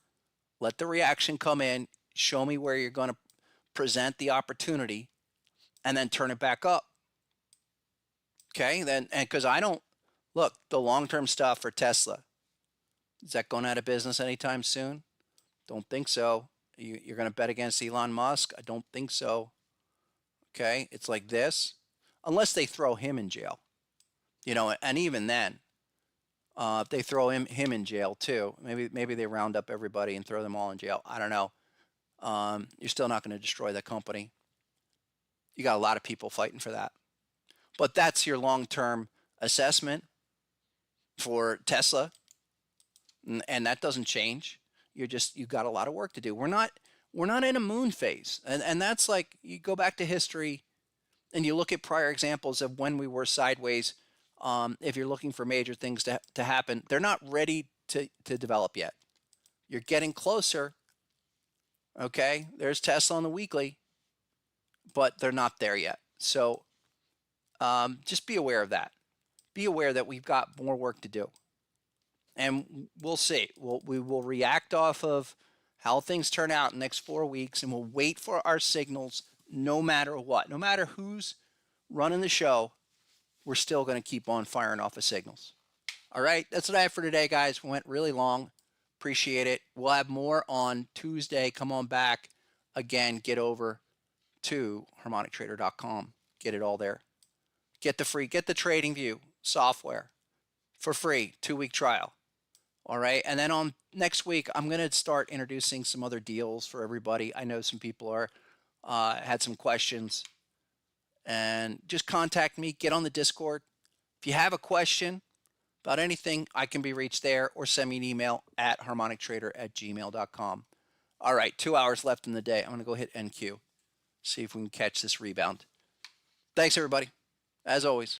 let the reaction come in, show me where you're going to present the opportunity, and then turn it back up. Okay, then, and because I don't look, the long-term stuff for Tesla, is that going out of business anytime soon? Don't think so. You're going to bet against Elon Musk? I don't think so. Okay, it's like this, unless they throw him in jail, and even then, if they throw him in jail too, maybe they round up everybody and throw them all in jail. I don't know. You're still not going to destroy the company. You got a lot of people fighting for that. But that's your long-term assessment for Tesla, and that doesn't change. You've got a lot of work to do. We're not in a moon phase, and that's like, you go back to history and you look at prior examples of when we were sideways. If you're looking for major things to happen, they're not ready to develop yet. You're getting closer. Okay, there's Tesla on the weekly, but they're not there yet. So just be aware of that. Be aware that we've got more work to do. And we'll see. We will react off of how things turn out in the next 4 weeks, and we'll wait for our signals no matter what. No matter who's running the show, we're still going to keep on firing off of signals. All right, that's what I have for today, guys. We went really long. Appreciate it. We'll have more on Tuesday. Come on back. Again, get over to harmonictrader.com. Get it all there. Get the TradingView software for free, 2-week trial. All right, and then on next week, I'm going to start introducing some other deals for everybody. I know some people had some questions, and just contact me. Get on the Discord. If you have a question about anything, I can be reached there, or send me an email at harmonictrader@gmail.com. All right, 2 hours left in the day. I'm going to go hit NQ, see if we can catch this rebound. Thanks, everybody, as always.